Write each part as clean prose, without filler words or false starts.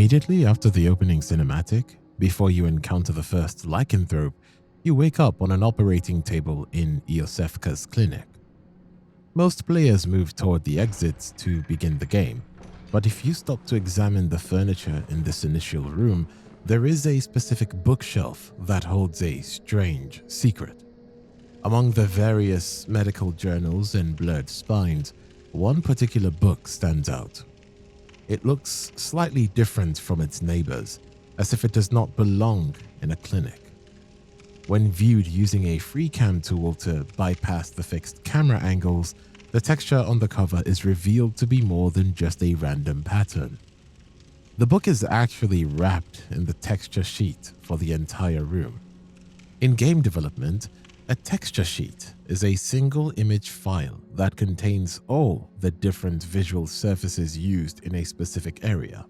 Immediately after the opening cinematic, before you encounter the first lycanthrope, you wake up on an operating table in Iosefka's clinic. Most players move toward the exits to begin the game, but if you stop to examine the furniture in this initial room, there is a specific bookshelf that holds a strange secret. Among the various medical journals and blurred spines, one particular book stands out. It looks slightly different from its neighbors, as if it does not belong in a clinic. When viewed using a FreeCam tool to bypass the fixed camera angles, the texture on the cover is revealed to be more than just a random pattern. The book is actually wrapped in the texture sheet for the entire room. In game development, a texture sheet is a single image file that contains all the different visual surfaces used in a specific area.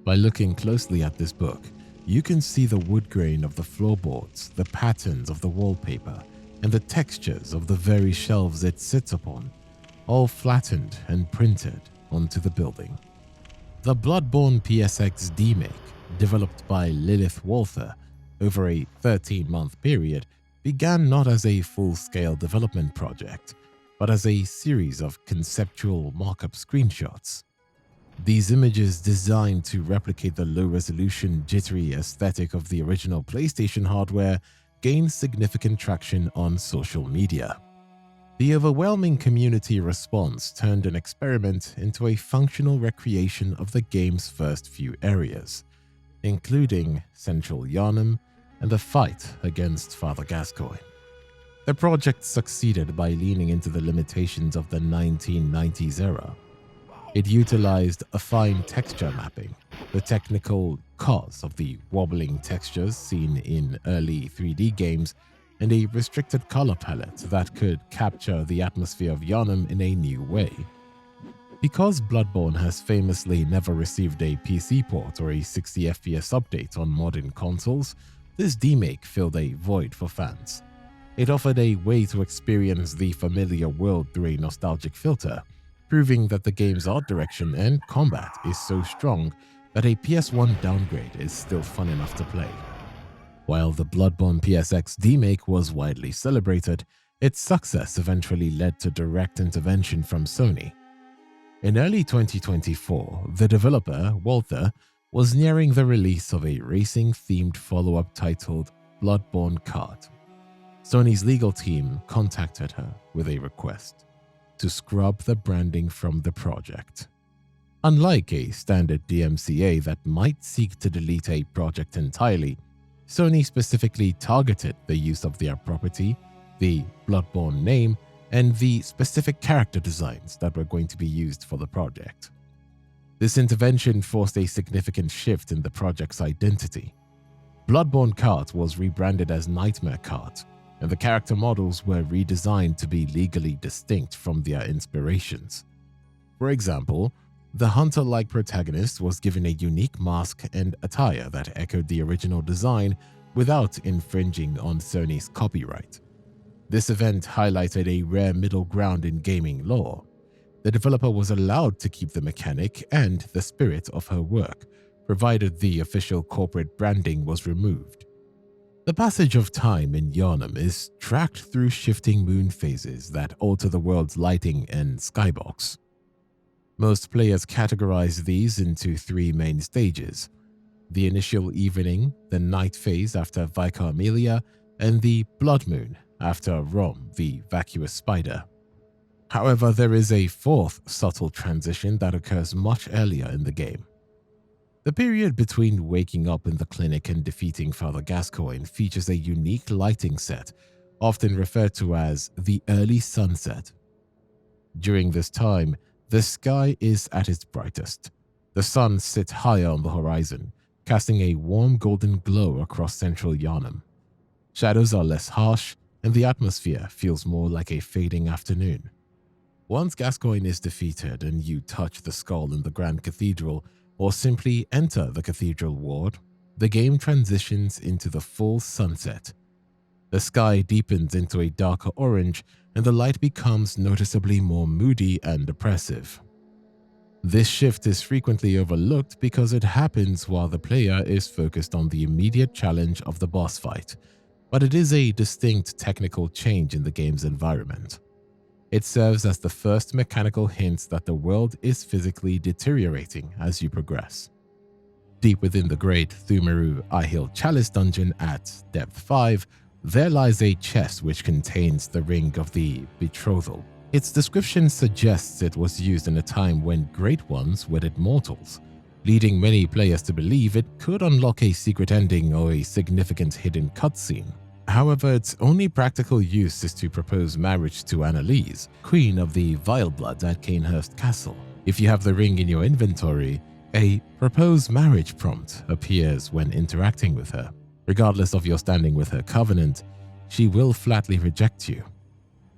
By looking closely at this book, you can see the wood grain of the floorboards, the patterns of the wallpaper, and the textures of the very shelves it sits upon, all flattened and printed onto the building. The Bloodborne PSX demake, developed by Lilith Walther over a 13-month period, began not as a full-scale development project, but as a series of conceptual mock-up screenshots. These images, designed to replicate the low-resolution, jittery aesthetic of the original PlayStation hardware, gained significant traction on social media. The overwhelming community response turned an experiment into a functional recreation of the game's first few areas, including Central Yharnam and the fight against Father Gascoigne. The project succeeded by leaning into the limitations of the 1990s era. It utilized a fine texture mapping, the technical cause of the wobbling textures seen in early 3D games, and a restricted color palette that could capture the atmosphere of Yharnam in a new way. Because Bloodborne has famously never received a PC port or a 60 FPS update on modern consoles, this demake filled a void for fans. It offered a way to experience the familiar world through a nostalgic filter, proving that the game's art direction and combat is so strong that a PS1 downgrade is still fun enough to play. While the Bloodborne PSX demake was widely celebrated, its success eventually led to direct intervention from Sony. In early 2024, the developer, Walther, was nearing the release of a racing-themed follow-up titled Bloodborne Kart. Sony's legal team contacted her with a request to scrub the branding from the project. Unlike a standard DMCA that might seek to delete a project entirely, Sony specifically targeted the use of their property, the Bloodborne name, and the specific character designs that were going to be used for the project. This intervention forced a significant shift in the project's identity. Bloodborne Kart was rebranded as Nightmare Kart, and the character models were redesigned to be legally distinct from their inspirations. For example, the hunter-like protagonist was given a unique mask and attire that echoed the original design without infringing on Sony's copyright. This event highlighted a rare middle ground in gaming lore. The developer was allowed to keep the mechanic and the spirit of her work, provided the official corporate branding was removed. The passage of time in Yharnam is tracked through shifting moon phases that alter the world's lighting and skybox. Most players categorize these into three main stages: the initial evening, the night phase after Vicar Amelia, and the blood moon after Rom, the vacuous spider. However, there is a fourth subtle transition that occurs much earlier in the game. The period between waking up in the clinic and defeating Father Gascoigne features a unique lighting set, often referred to as the early sunset. During this time, the sky is at its brightest. The sun sits higher on the horizon, casting a warm golden glow across central Yharnam. Shadows are less harsh, and the atmosphere feels more like a fading afternoon. Once Gascoigne is defeated and you touch the skull in the Grand Cathedral, or simply enter the cathedral ward, the game transitions into the full sunset. The sky deepens into a darker orange, and the light becomes noticeably more moody and oppressive. This shift is frequently overlooked because it happens while the player is focused on the immediate challenge of the boss fight, but it is a distinct technical change in the game's environment. It serves as the first mechanical hint that the world is physically deteriorating as you progress. Deep within the great Thumeru Ihil Chalice dungeon at depth 5, there lies a chest which contains the Ring of the Betrothal. Its description suggests it was used in a time when Great Ones wedded mortals, leading many players to believe it could unlock a secret ending or a significant hidden cutscene. However, its only practical use is to propose marriage to Annalise, Queen of the Vileblood at Cainhurst Castle. If you have the ring in your inventory, a propose marriage prompt appears when interacting with her. Regardless of your standing with her covenant, she will flatly reject you.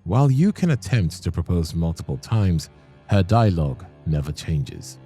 While you can attempt to propose multiple times, her dialogue never changes.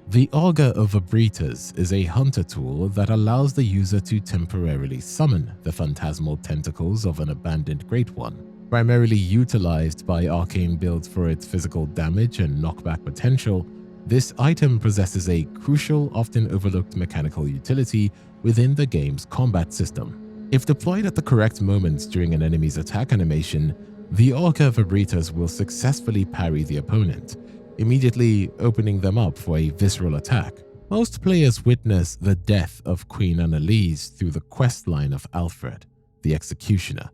The Augur of Abritas is a hunter tool that allows the user to temporarily summon the phantasmal tentacles of an abandoned Great One. Primarily utilized by arcane builds for its physical damage and knockback potential, this item possesses a crucial, often overlooked mechanical utility within the game's combat system. If deployed at the correct moments during an enemy's attack animation, the Augur of Abritas will successfully parry the opponent, immediately opening them up for a visceral attack. Most players witness the death of Queen Annalise through the questline of Alfred, the Executioner,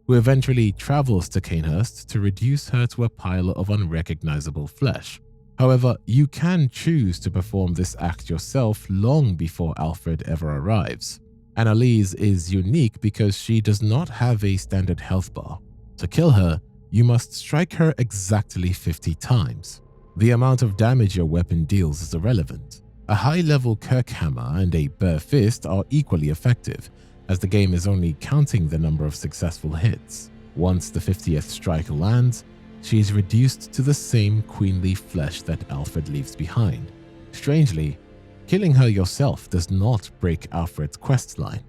who eventually travels to Cainhurst to reduce her to a pile of unrecognizable flesh. However, you can choose to perform this act yourself long before Alfred ever arrives. Annalise is unique because she does not have a standard health bar. To kill her, you must strike her exactly 50 times. The amount of damage your weapon deals is irrelevant. A high-level Kirkhammer and a Bare Fist are equally effective, as the game is only counting the number of successful hits. Once the 50th strike lands, she is reduced to the same queenly flesh that Alfred leaves behind. Strangely, killing her yourself does not break Alfred's questline.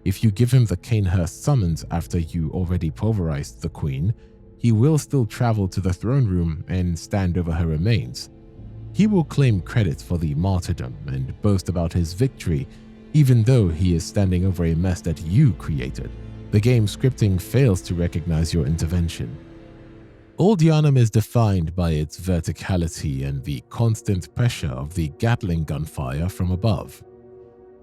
If you give him the Cainhurst summons after you already pulverized the queen, he will still travel to the throne room and stand over her remains. He will claim credit for the martyrdom and boast about his victory, even though he is standing over a mess that you created. The game's scripting fails to recognize your intervention. Old Yharnam is defined by its verticality and the constant pressure of the Gatling gunfire from above.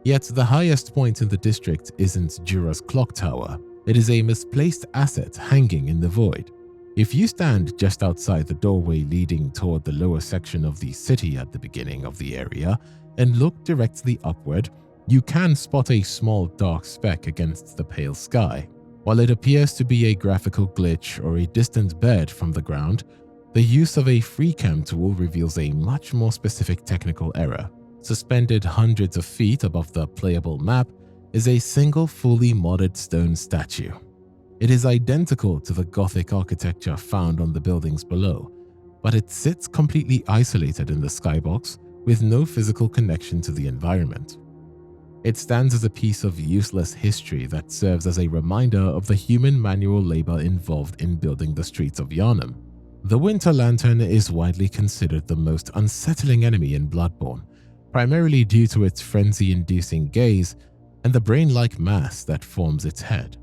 Yet the highest point in the district isn't Jura's clock tower. It is a misplaced asset hanging in the void. If you stand just outside the doorway leading toward the lower section of the city at the beginning of the area and look directly upward, you can spot a small dark speck against the pale sky. While it appears to be a graphical glitch or a distant bird from the ground, the use of a FreeCam tool reveals a much more specific technical error. Suspended hundreds of feet above the playable map is a single fully modded stone statue. It is identical to the Gothic architecture found on the buildings below, but it sits completely isolated in the skybox with no physical connection to the environment. It stands as a piece of useless history that serves as a reminder of the human manual labor involved in building the streets of Yharnam. The Winter Lantern is widely considered the most unsettling enemy in Bloodborne, primarily due to its frenzy-inducing gaze and the brain-like mass that forms its head.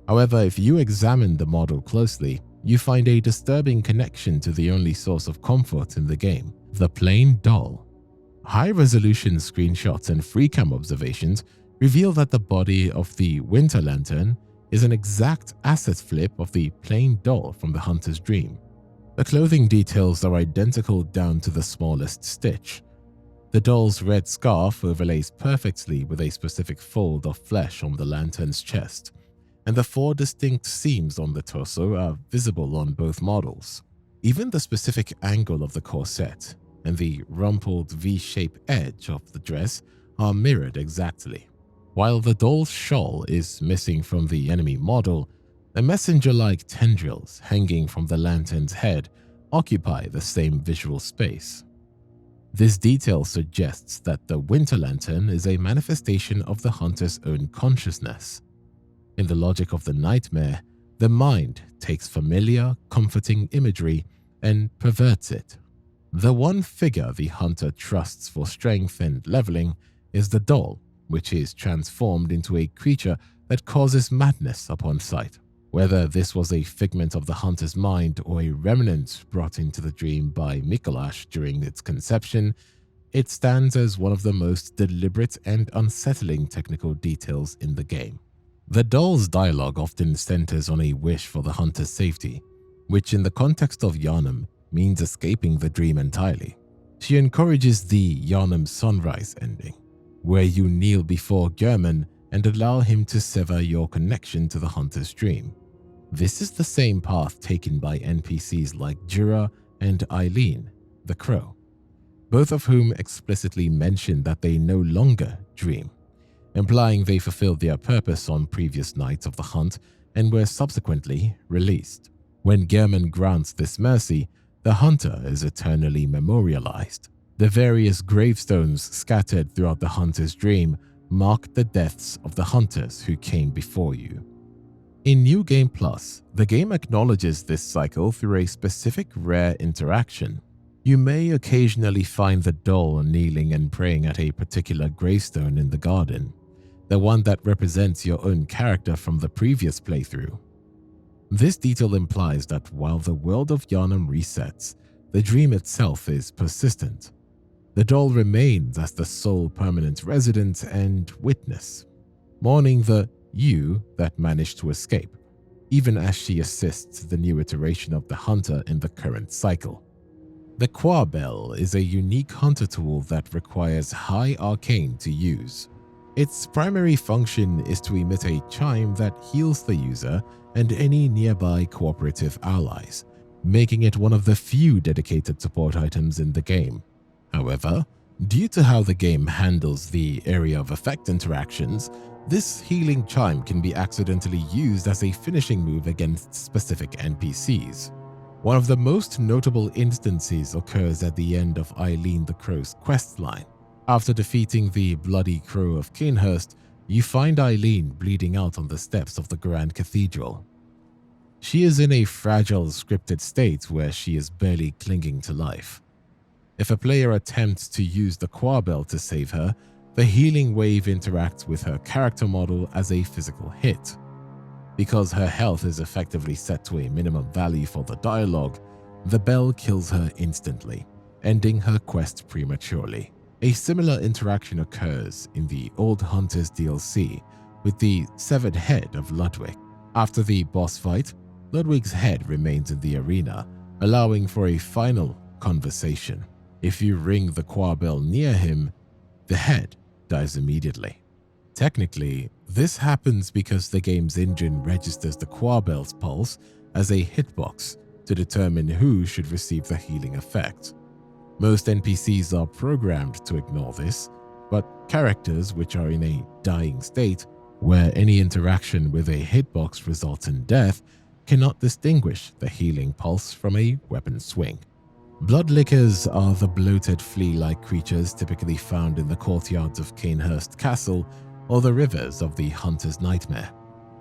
However, if you examine the model closely, you find a disturbing connection to the only source of comfort in the game, the plain doll. High-resolution screenshots and FreeCam observations reveal that the body of the Winter Lantern is an exact asset flip of the plain doll from the Hunter's Dream. The clothing details are identical down to the smallest stitch. The doll's red scarf overlays perfectly with a specific fold of flesh on the lantern's chest, and the 4 distinct seams on the torso are visible on both models. Even the specific angle of the corset and the rumpled V-shaped edge of the dress are mirrored exactly. While the doll's shawl is missing from the enemy model, the messenger-like tendrils hanging from the lantern's head occupy the same visual space. This detail suggests that the Winter Lantern is a manifestation of the hunter's own consciousness. In the logic of the nightmare, the mind takes familiar, comforting imagery and perverts it. The one figure the hunter trusts for strength and leveling is the doll, which is transformed into a creature that causes madness upon sight. Whether this was a figment of the hunter's mind or a remnant brought into the dream by Mikolash during its conception, it stands as one of the most deliberate and unsettling technical details in the game. The doll's dialogue often centers on a wish for the hunter's safety, which in the context of Yharnam means escaping the dream entirely. She encourages the Yharnam sunrise ending, where you kneel before Gehrman and allow him to sever your connection to the hunter's dream. This is the same path taken by NPCs like Jura and Eileen, the crow, both of whom explicitly mention that they no longer dream, implying they fulfilled their purpose on previous nights of the hunt and were subsequently released. When Gehrman grants this mercy, the hunter is eternally memorialized. The various gravestones scattered throughout the hunter's dream mark the deaths of the hunters who came before you. In New Game Plus, the game acknowledges this cycle through a specific rare interaction. You may occasionally find the doll kneeling and praying at a particular gravestone in the garden, the one that represents your own character from the previous playthrough. This detail implies that while the world of Yharnam resets, the dream itself is persistent. The doll remains as the sole permanent resident and witness, mourning the you that managed to escape, even as she assists the new iteration of the hunter in the current cycle. The Qua Bell is a unique hunter tool that requires high arcane to use. Its primary function is to emit a chime that heals the user and any nearby cooperative allies, making it one of the few dedicated support items in the game. However, due to how the game handles the area of effect interactions, this healing chime can be accidentally used as a finishing move against specific NPCs. One of the most notable instances occurs at the end of Eileen the Crow's questline. After defeating the Bloody Crow of Cainhurst, you find Eileen bleeding out on the steps of the Grand Cathedral. She is in a fragile, scripted state where she is barely clinging to life. If a player attempts to use the Qua Bell to save her, the healing wave interacts with her character model as a physical hit. Because her health is effectively set to a minimum value for the dialogue, the bell kills her instantly, ending her quest prematurely. A similar interaction occurs in the Old Hunters DLC with the severed head of Ludwig. After the boss fight, Ludwig's head remains in the arena, allowing for a final conversation. If you ring the Qua Bell near him, the head dies immediately. Technically, this happens because the game's engine registers the Qua Bell's pulse as a hitbox to determine who should receive the healing effect. Most NPCs are programmed to ignore this, but characters which are in a dying state, where any interaction with a hitbox results in death, cannot distinguish the healing pulse from a weapon swing. Bloodlickers are the bloated flea-like creatures typically found in the courtyards of Cainhurst Castle or the rivers of the Hunter's Nightmare.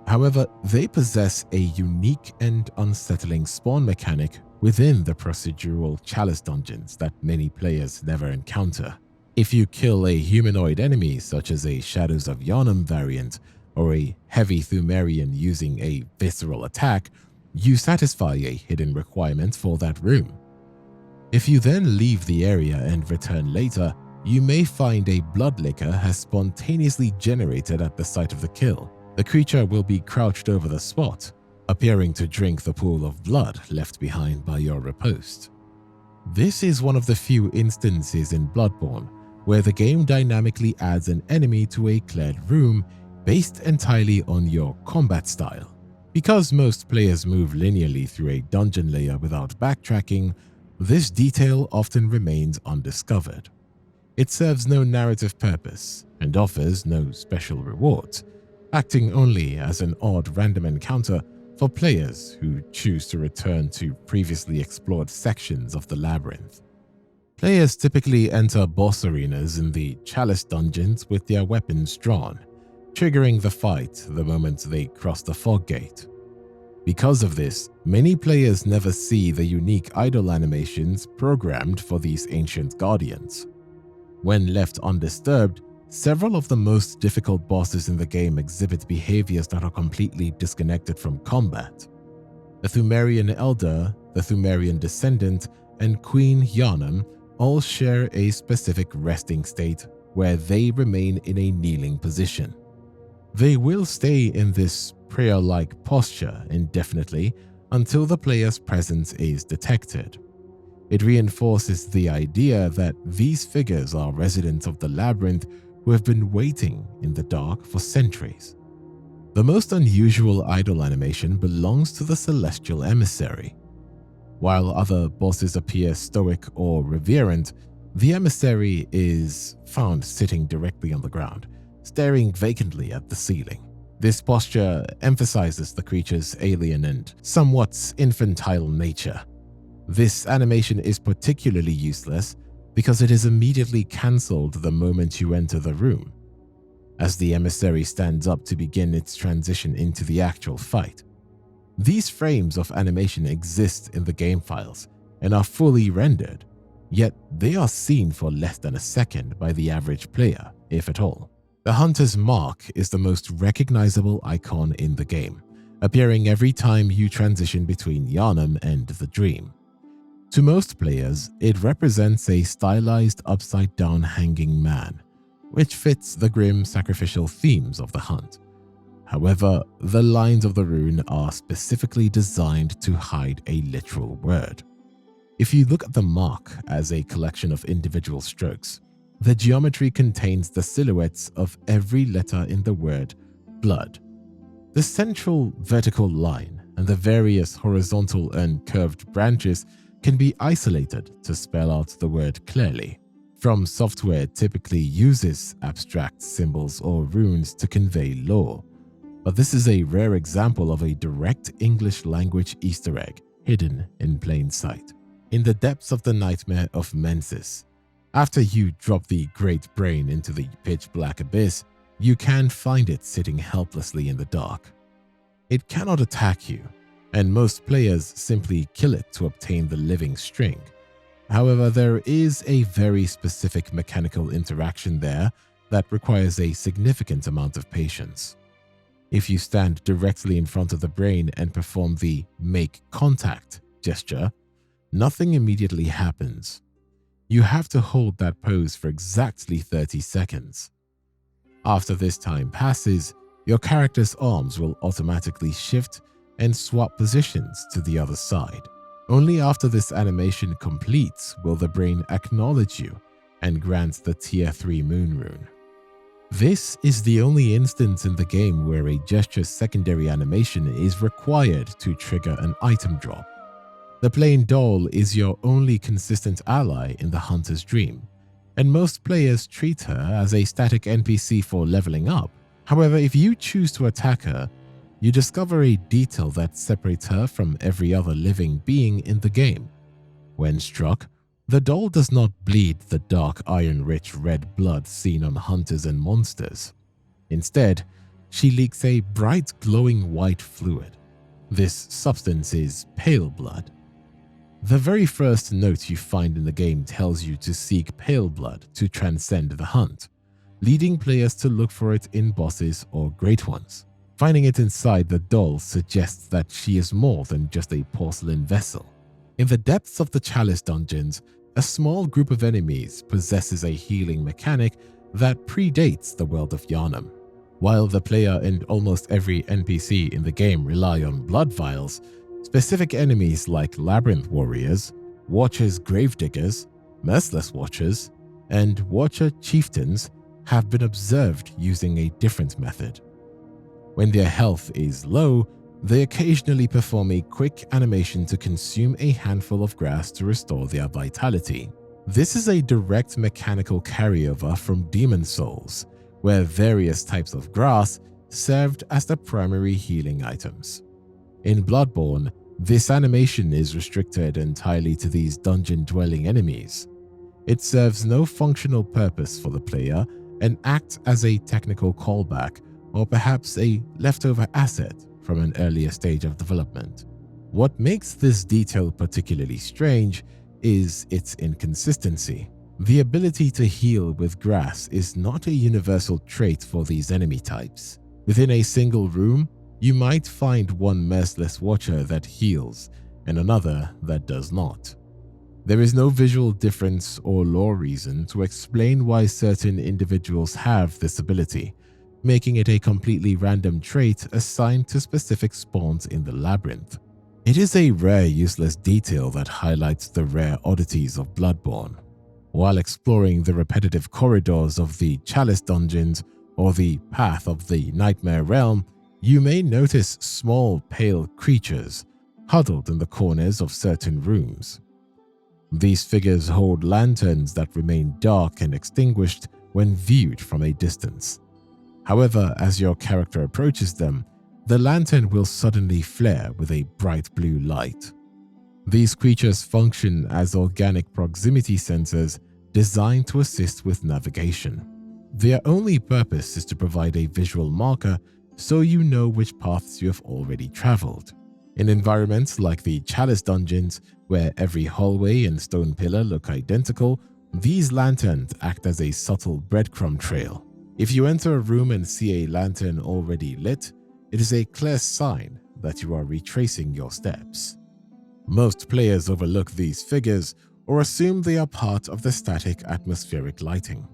However, they possess a unique and unsettling spawn mechanic within the procedural chalice dungeons that many players never encounter. If you kill a humanoid enemy such as a Shadows of Yharnam variant or a heavy Thumerian using a visceral attack, you satisfy a hidden requirement for that room. If you then leave the area and return later, you may find a bloodlicker has spontaneously generated at the site of the kill. The creature will be crouched over the spot, appearing to drink the pool of blood left behind by your riposte. This is one of the few instances in Bloodborne where the game dynamically adds an enemy to a cleared room based entirely on your combat style. Because most players move linearly through a dungeon layer without backtracking, this detail often remains undiscovered. It serves no narrative purpose and offers no special rewards, acting only as an odd random encounter for players who choose to return to previously explored sections of the labyrinth. Players typically enter boss arenas in the chalice dungeons with their weapons drawn, triggering the fight the moment they cross the fog gate. Because of this, many players never see the unique idle animations programmed for these ancient guardians. When left undisturbed, several of the most difficult bosses in the game exhibit behaviors that are completely disconnected from combat. The Pthumerian Elder, the Pthumerian Descendant, and Queen Yharnam all share a specific resting state where they remain in a kneeling position. They will stay in this prayer-like posture indefinitely until the player's presence is detected. It reinforces the idea that these figures are residents of the labyrinth who have been waiting in the dark for centuries. The most unusual idle animation belongs to the Celestial Emissary. While other bosses appear stoic or reverent, the Emissary is found sitting directly on the ground, staring vacantly at the ceiling. This posture emphasizes the creature's alien and somewhat infantile nature. This animation is particularly useless because it is immediately cancelled the moment you enter the room, as the emissary stands up to begin its transition into the actual fight. These frames of animation exist in the game files and are fully rendered, yet they are seen for less than a second by the average player, if at all. The Hunter's Mark is the most recognizable icon in the game, appearing every time you transition between Yharnam and the Dream. To most players, it represents a stylized upside-down hanging man, which fits the grim sacrificial themes of the hunt. However, the lines of the rune are specifically designed to hide a literal word. If you look at the mark as a collection of individual strokes, the geometry contains the silhouettes of every letter in the word blood. The central vertical line and the various horizontal and curved branches can be isolated to spell out the word clearly. From software typically uses abstract symbols or runes to convey lore, but this is a rare example of a direct English language Easter egg hidden in plain sight. In the depths of the nightmare of Mensis, after you drop the great brain into the pitch black abyss, you can find it sitting helplessly in the dark. It cannot attack you, and most players simply kill it to obtain the living string. However, there is a very specific mechanical interaction there that requires a significant amount of patience. If you stand directly in front of the brain and perform the "make contact" gesture, nothing immediately happens. You have to hold that pose for exactly 30 seconds. After this time passes, your character's arms will automatically shift and swap positions to the other side. Only after this animation completes will the brain acknowledge you and grant the Tier 3 Moon Rune. This is the only instance in the game where a gesture's secondary animation is required to trigger an item drop. The plain doll is your only consistent ally in the Hunter's Dream, and most players treat her as a static NPC for leveling up. However, if you choose to attack her, you discover a detail that separates her from every other living being in the game. When struck, the doll does not bleed the dark iron-rich red blood seen on hunters and monsters. Instead, she leaks a bright glowing white fluid. This substance is pale blood. The very first note you find in the game tells you to seek pale blood to transcend the hunt, leading players to look for it in bosses or great ones. Finding it inside the doll suggests that she is more than just a porcelain vessel. In the depths of the Chalice dungeons, a small group of enemies possesses a healing mechanic that predates the world of Yharnam. While the player and almost every NPC in the game rely on blood vials, specific enemies like Labyrinth Warriors, Watcher's Gravediggers, Merciless Watchers, and Watcher Chieftains have been observed using a different method. When their health is low, they occasionally perform a quick animation to consume a handful of grass to restore their vitality. This is a direct mechanical carryover from Demon Souls, where various types of grass served as the primary healing items. In Bloodborne, this animation is restricted entirely to these dungeon-dwelling enemies. It serves no functional purpose for the player and acts as a technical callback or perhaps a leftover asset from an earlier stage of development. What makes this detail particularly strange is its inconsistency. The ability to heal with grass is not a universal trait for these enemy types. Within a single room, you might find one merciless watcher that heals and another that does not. There is no visual difference or lore reason to explain why certain individuals have this ability, making it a completely random trait assigned to specific spawns in the labyrinth. It is a rare, useless detail that highlights the rare oddities of Bloodborne. While exploring the repetitive corridors of the Chalice dungeons or the path of the Nightmare Realm, you may notice small, pale creatures huddled in the corners of certain rooms. These figures hold lanterns that remain dark and extinguished when viewed from a distance. However, as your character approaches them, the lantern will suddenly flare with a bright blue light. These creatures function as organic proximity sensors designed to assist with navigation. Their only purpose is to provide a visual marker so you know which paths you have already traveled. In environments like the Chalice dungeons, where every hallway and stone pillar look identical, these lanterns act as a subtle breadcrumb trail. If you enter a room and see a lantern already lit, it is a clear sign that you are retracing your steps. Most players overlook these figures or assume they are part of the static atmospheric lighting.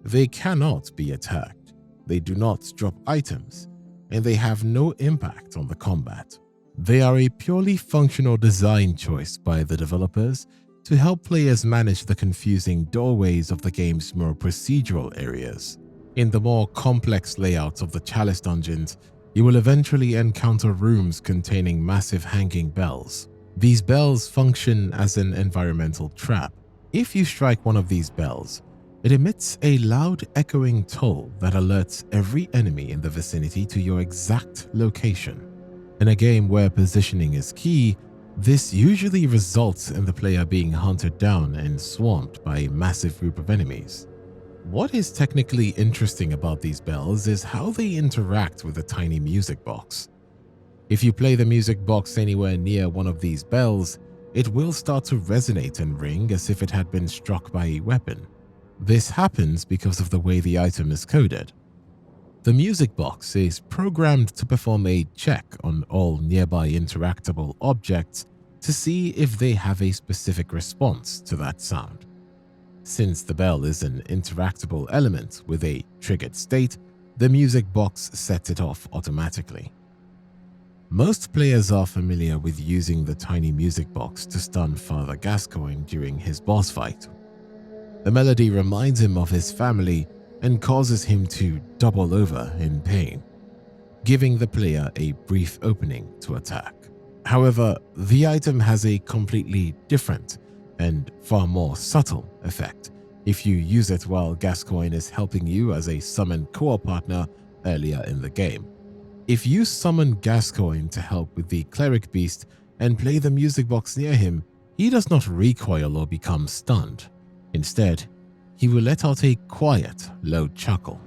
They cannot be attacked, they do not drop items, and they have no impact on the combat. They are a purely functional design choice by the developers to help players manage the confusing doorways of the game's more procedural areas. In the more complex layouts of the Chalice dungeons, you will eventually encounter rooms containing massive hanging bells. These bells function as an environmental trap. If you strike one of these bells, it emits a loud echoing toll that alerts every enemy in the vicinity to your exact location. In a game where positioning is key, this usually results in the player being hunted down and swamped by a massive group of enemies. What is technically interesting about these bells is how they interact with the tiny music box. If you play the music box anywhere near one of these bells, it will start to resonate and ring as if it had been struck by a weapon. This happens because of the way the item is coded. The music box is programmed to perform a check on all nearby interactable objects to see if they have a specific response to that sound. Since the bell is an interactable element with a triggered state, the music box sets it off automatically. Most players are familiar with using the tiny music box to stun Father Gascoigne during his boss fight. The melody reminds him of his family and causes him to double over in pain, giving the player a brief opening to attack. However, the item has a completely different and far more subtle effect if you use it while Gascoigne is helping you as a summoned co-op partner earlier in the game. If you summon Gascoigne to help with the cleric beast and play the music box near him, he does not recoil or become stunned. Instead, he will let out a quiet, low chuckle.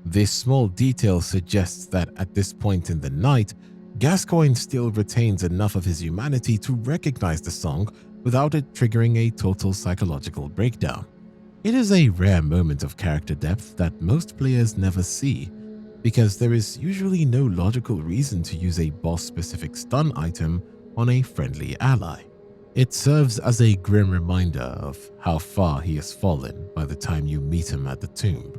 This small detail suggests that at this point in the night, Gascoigne still retains enough of his humanity to recognize the song without it triggering a total psychological breakdown. It is a rare moment of character depth that most players never see, because there is usually no logical reason to use a boss-specific stun item on a friendly ally. It serves as a grim reminder of how far he has fallen by the time you meet him at the tomb.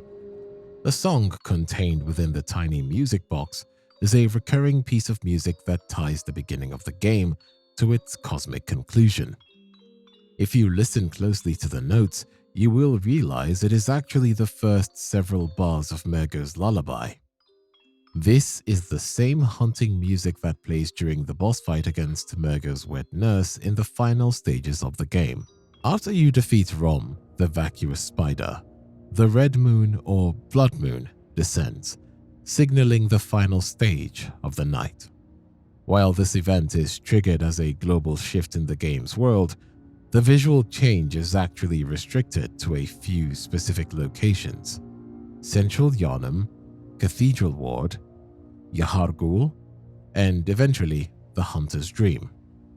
The song contained within the tiny music box is a recurring piece of music that ties the beginning of the game to its cosmic conclusion. If you listen closely to the notes, you will realize it is actually the first several bars of Mergo's lullaby. This is the same haunting music that plays during the boss fight against Mergo's wet nurse in the final stages of the game. After you defeat Rom, the vacuous spider, the red moon or blood moon descends, signaling the final stage of the night. While this event is triggered as a global shift in the game's world, the visual change is actually restricted to a few specific locations: Central Yharnam, Cathedral Ward, Yharnam, and eventually the Hunter's Dream.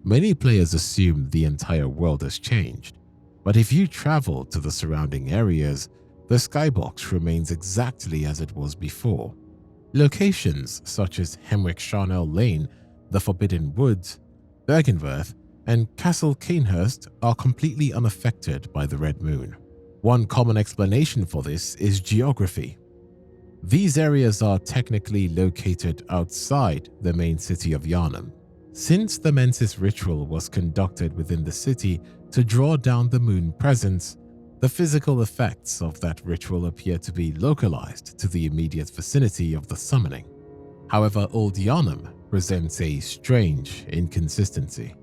Many players assume the entire world has changed, but if you travel to the surrounding areas, the skybox remains exactly as it was before. Locations such as Hemwick Charnel Lane, the Forbidden Woods, Bergenworth, and Castle Canehurst are completely unaffected by the Red Moon. One common explanation for this is geography. These areas are technically located outside the main city of Yharnam. Since the Mensis ritual was conducted within the city to draw down the moon presence, the physical effects of that ritual appear to be localized to the immediate vicinity of the summoning. However, Old Yharnam presents a strange inconsistency.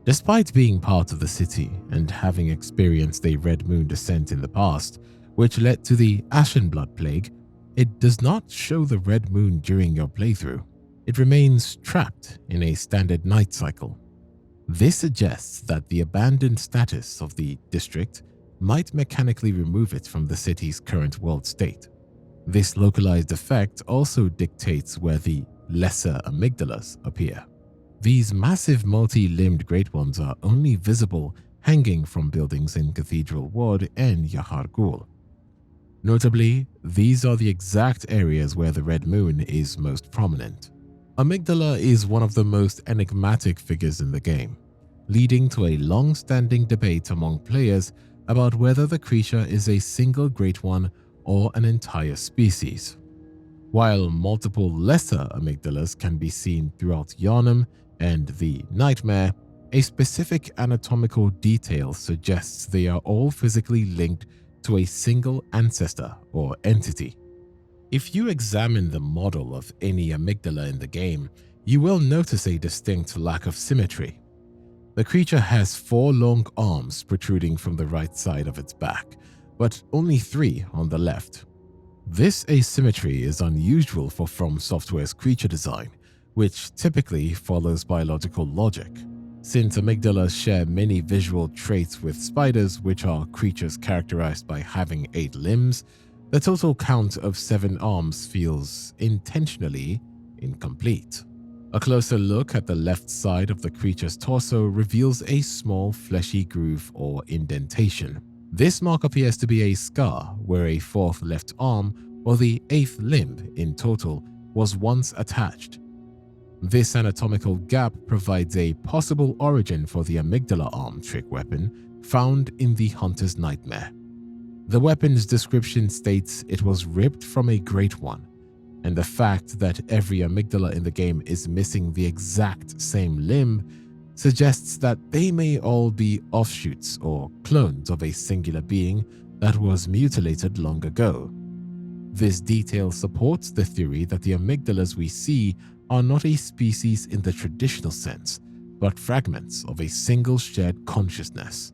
Despite being part of the city and having experienced a Red Moon descent in the past, which led to the Ashen Blood Plague, it does not show the Red Moon during your playthrough. It remains trapped in a standard night cycle. This suggests that the abandoned status of the district might mechanically remove it from the city's current world state. This localized effect also dictates where the lesser amygdalas appear. These massive multi-limbed Great Ones are only visible hanging from buildings in Cathedral Ward and Yharnam. Notably, these are the exact areas where the Red Moon is most prominent. Amygdala is one of the most enigmatic figures in the game, leading to a long-standing debate among players about whether the creature is a single Great One or an entire species. While multiple lesser amygdalas can be seen throughout Yharnam and the Nightmare, a specific anatomical detail suggests they are all physically linked to a single ancestor or entity. If you examine the model of any amygdala in the game, you will notice a distinct lack of symmetry. The creature has 4 long arms protruding from the right side of its back, but only 3 on the left. This asymmetry is unusual for From Software's creature design, which typically follows biological logic. Since amygdalas share many visual traits with spiders, which are creatures characterized by having 8 limbs, the total count of 7 arms feels intentionally incomplete. A closer look at the left side of the creature's torso reveals a small fleshy groove or indentation. This mark appears to be a scar where a 4th left arm, or the 8th limb in total, was once attached. This anatomical gap provides a possible origin for the amygdala arm trick weapon found in the Hunter's Nightmare. The weapon's description states it was ripped from a Great One, and the fact that every amygdala in the game is missing the exact same limb suggests that they may all be offshoots or clones of a singular being that was mutilated long ago. This detail supports the theory that the amygdalas we see are not a species in the traditional sense, but fragments of a single shared consciousness.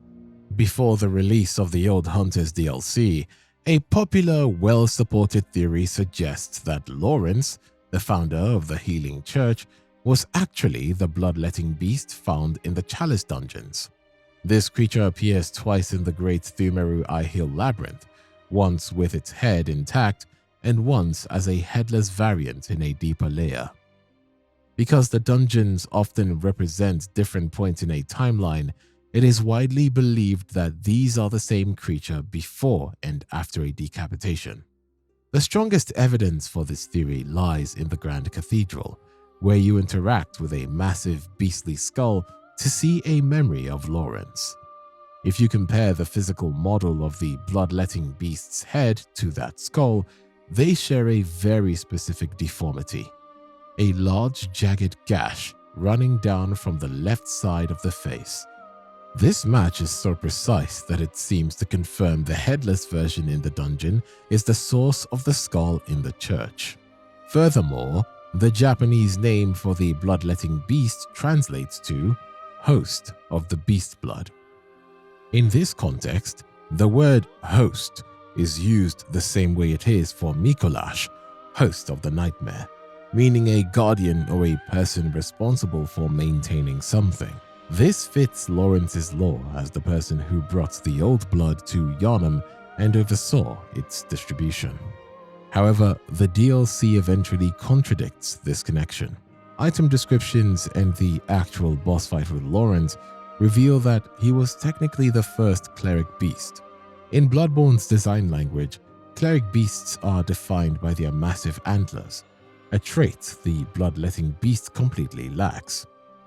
Before the release of the Old Hunters DLC, a popular, well-supported theory suggests that Lawrence, the founder of the Healing Church, was actually the bloodletting beast found in the Chalice dungeons. This creature appears twice in the Great Thumeru Hill Labyrinth, once with its head intact and once as a headless variant in a deeper layer. Because the dungeons often represent different points in a timeline, it is widely believed that these are the same creature before and after a decapitation. The strongest evidence for this theory lies in the Grand Cathedral, where you interact with a massive beastly skull to see a memory of Lawrence. If you compare the physical model of the bloodletting beast's head to that skull, they share a very specific deformity. A large jagged gash running down from the left side of the face. This match is so precise that it seems to confirm the headless version in the dungeon is the source of the skull in the church. Furthermore, the Japanese name for the bloodletting beast translates to host of the beast blood. In this context, the word host is used the same way it is for Mikolash, host of the nightmare, meaning a guardian or a person responsible for maintaining something. This fits Lawrence's lore as the person who brought the old blood to Yharnam and oversaw its distribution. However, the DLC eventually contradicts this connection. Item descriptions and the actual boss fight with Laurent reveal that he was technically the first cleric beast. In Bloodborne's design language, cleric beasts are defined by their massive antlers, a trait the bloodletting beast completely lacks.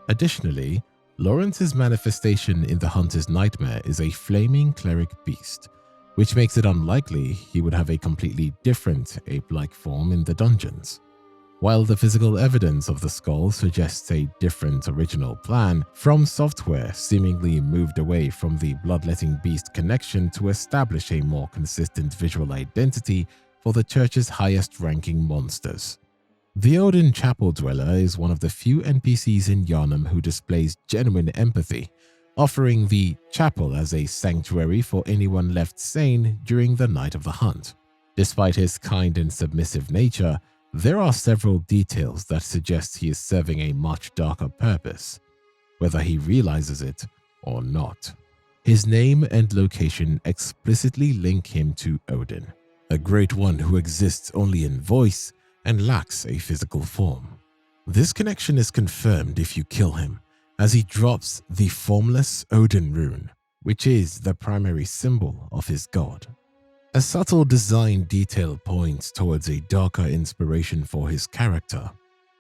Additionally, Laurent's manifestation in the Hunter's Nightmare is a flaming cleric beast, which makes it unlikely he would have a completely different ape-like form in the dungeons. While the physical evidence of the skull suggests a different original plan, From Software seemingly moved away from the bloodletting beast connection to establish a more consistent visual identity for the church's highest-ranking monsters. The Odin Chapel Dweller is one of the few NPCs in Yharnam who displays genuine empathy, offering the chapel as a sanctuary for anyone left sane during the night of the hunt. Despite his kind and submissive nature, there are several details that suggest he is serving a much darker purpose, whether he realizes it or not. His name and location explicitly link him to Odin, a great one who exists only in voice and lacks a physical form. This connection is confirmed if you kill him, as he drops the formless Odin rune, which is the primary symbol of his god. A subtle design detail points towards a darker inspiration for his character.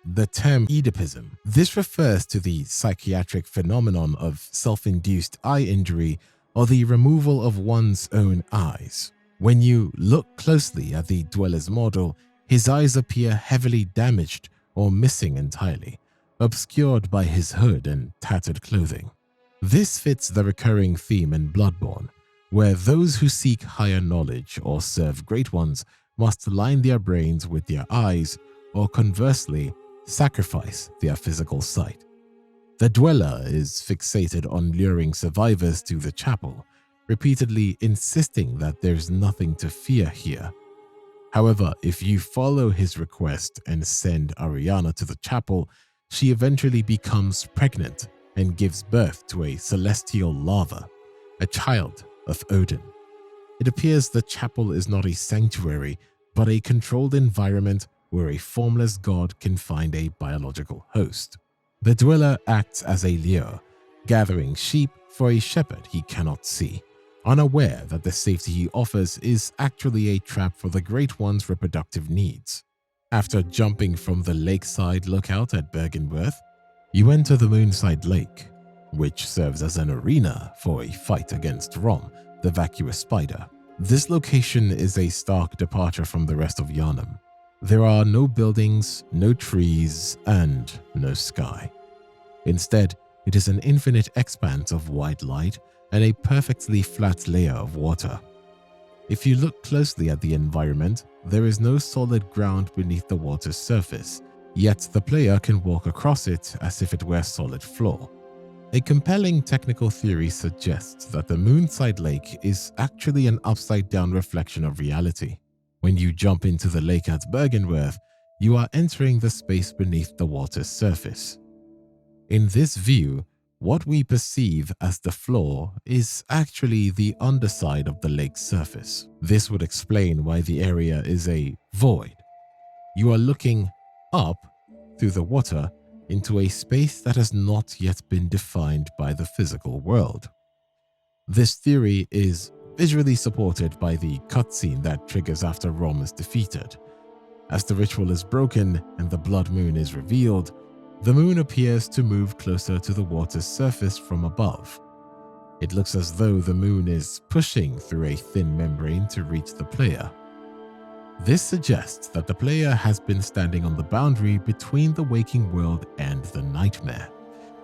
The term Oedipism. This refers to the psychiatric phenomenon of self-induced eye injury or the removal of one's own eyes. When you look closely at the dweller's model, his eyes appear heavily damaged or missing entirely, obscured by his hood and tattered clothing. This fits the recurring theme in Bloodborne, where those who seek higher knowledge or serve great ones must line their brains with their eyes or conversely sacrifice their physical sight. The Dweller is fixated on luring survivors to the chapel, repeatedly insisting that there's nothing to fear here. However, if you follow his request and send Ariana to the chapel, she eventually becomes pregnant and gives birth to a celestial larva, a child of Odin. It appears the chapel is not a sanctuary, but a controlled environment where a formless god can find a biological host. The Dweller acts as a lure, gathering sheep for a shepherd he cannot see, unaware that the safety he offers is actually a trap for the Great One's reproductive needs. After jumping from the lakeside lookout at Bergenworth, you enter the Moonside Lake, which serves as an arena for a fight against Rom, the vacuous spider. This location is a stark departure from the rest of Yharnam. There are no buildings, no trees, and no sky. Instead, it is an infinite expanse of white light and a perfectly flat layer of water. If you look closely at the environment, there is no solid ground beneath the water's surface, yet the player can walk across it as if it were solid floor. A compelling technical theory suggests that the Moonside Lake is actually an upside-down reflection of reality. When you jump into the lake at Bergenworth, you are entering the space beneath the water's surface. In this view, what we perceive as the floor is actually the underside of the lake's surface. This would explain why the area is a void. You are looking up through the water into a space that has not yet been defined by the physical world. This theory is visually supported by the cutscene that triggers after Rom is defeated. As the ritual is broken and the blood moon is revealed, the moon appears to move closer to the water's surface from above. It looks as though the moon is pushing through a thin membrane to reach the player. This suggests that the player has been standing on the boundary between the waking world and the nightmare,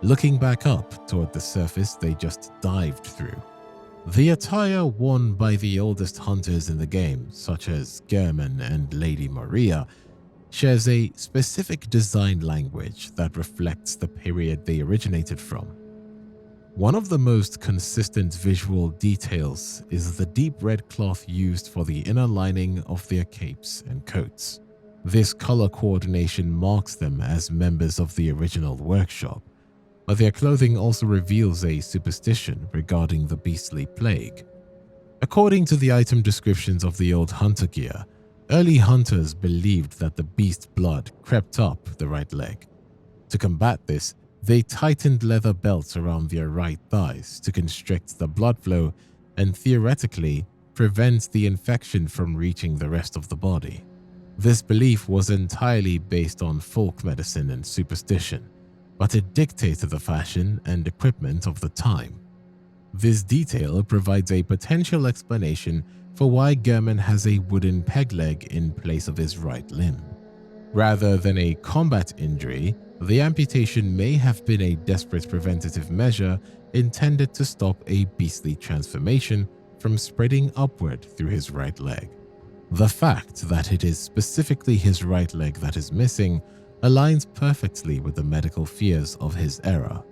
looking back up toward the surface they just dived through. The attire worn by the oldest hunters in the game, such as Gehrman and Lady Maria, shares a specific design language that reflects the period they originated from. One of the most consistent visual details is the deep red cloth used for the inner lining of their capes and coats. This color coordination marks them as members of the original workshop, but their clothing also reveals a superstition regarding the beastly plague. According to the item descriptions of the old hunter gear, Early hunters believed that the beast's blood crept up the right leg. To combat this, they tightened leather belts around their right thighs to constrict the blood flow and theoretically prevent the infection from reaching the rest of the body. This belief was entirely based on folk medicine and superstition, but it dictated the fashion and equipment of the time. This detail provides a potential explanation for why Gehrman has a wooden peg leg in place of his right limb. Rather than a combat injury, the amputation may have been a desperate preventative measure intended to stop a beastly transformation from spreading upward through his right leg. The fact that it is specifically his right leg that is missing aligns perfectly with the medical fears of his era.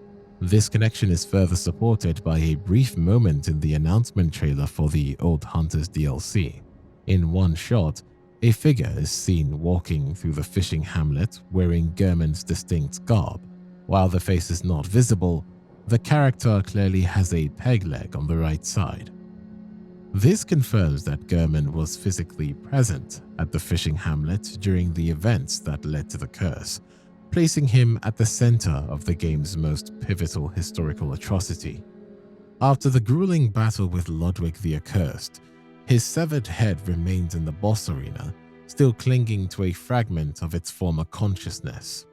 This connection is further supported by a brief moment in the announcement trailer for the Old Hunters DLC. In one shot, a figure is seen walking through the fishing hamlet wearing Gehrman's distinct garb. While the face is not visible, the character clearly has a peg leg on the right side. This confirms that Gehrman was physically present at the fishing hamlet during the events that led to the curse, placing him at the center of the game's most pivotal historical atrocity. After the grueling battle with Ludwig the Accursed, his severed head remains in the boss arena, still clinging to a fragment of its former consciousness.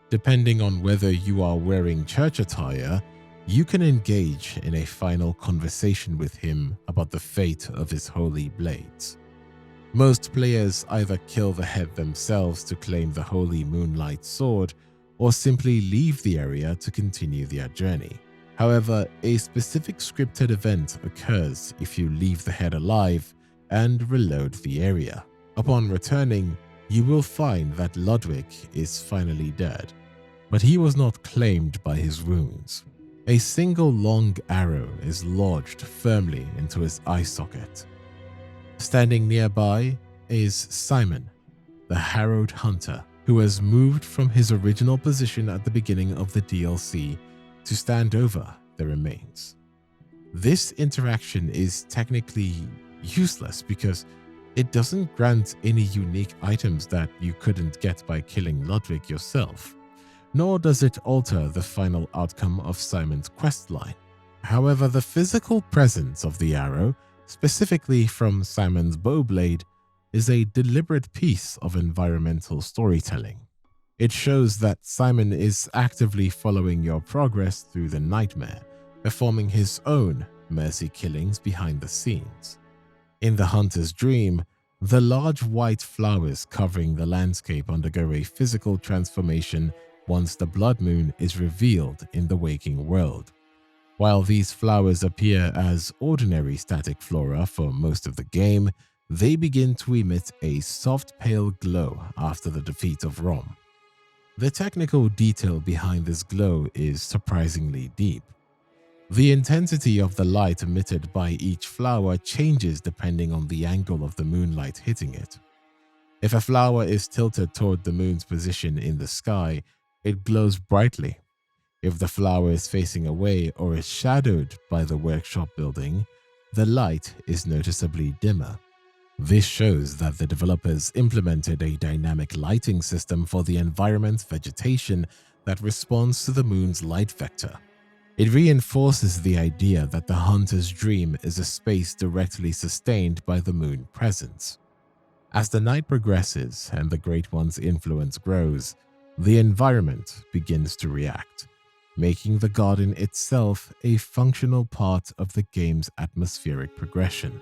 Depending on whether you are wearing church attire, you can engage in a final conversation with him about the fate of his holy blades. Most players either kill the head themselves to claim the Holy Moonlight Sword, or simply leave the area to continue their journey. However, a specific scripted event occurs if you leave the head alive and reload the area. Upon returning, you will find that Ludwig is finally dead, but he was not claimed by his wounds. A single long arrow is lodged firmly into his eye socket. Standing nearby is Simon, the harrowed hunter, who has moved from his original position at the beginning of the DLC to stand over the remains. This interaction is technically useless because it doesn't grant any unique items that you couldn't get by killing Ludwig yourself, nor does it alter the final outcome of Simon's questline. However, the physical presence of the arrow, specifically from Simon's bowblade, is a deliberate piece of environmental storytelling. It shows that Simon is actively following your progress through the nightmare, performing his own mercy killings behind the scenes. In the hunter's dream, the large white flowers covering the landscape undergo a physical transformation once the blood moon is revealed in the waking world. While these flowers appear as ordinary static flora for most of the game, they begin to emit a soft pale glow after the defeat of Rom. The technical detail behind this glow is surprisingly deep. The intensity of the light emitted by each flower changes depending on the angle of the moonlight hitting it. If a flower is tilted toward the moon's position in the sky, it glows brightly. If the flower is facing away or is shadowed by the workshop building, the light is noticeably dimmer. This shows that the developers implemented a dynamic lighting system for the environment's vegetation that responds to the moon's light vector. It reinforces the idea that the hunter's dream is a space directly sustained by the moon presence. As the night progresses and the Great One's influence grows, the environment begins to react, making the garden itself a functional part of the game's atmospheric progression.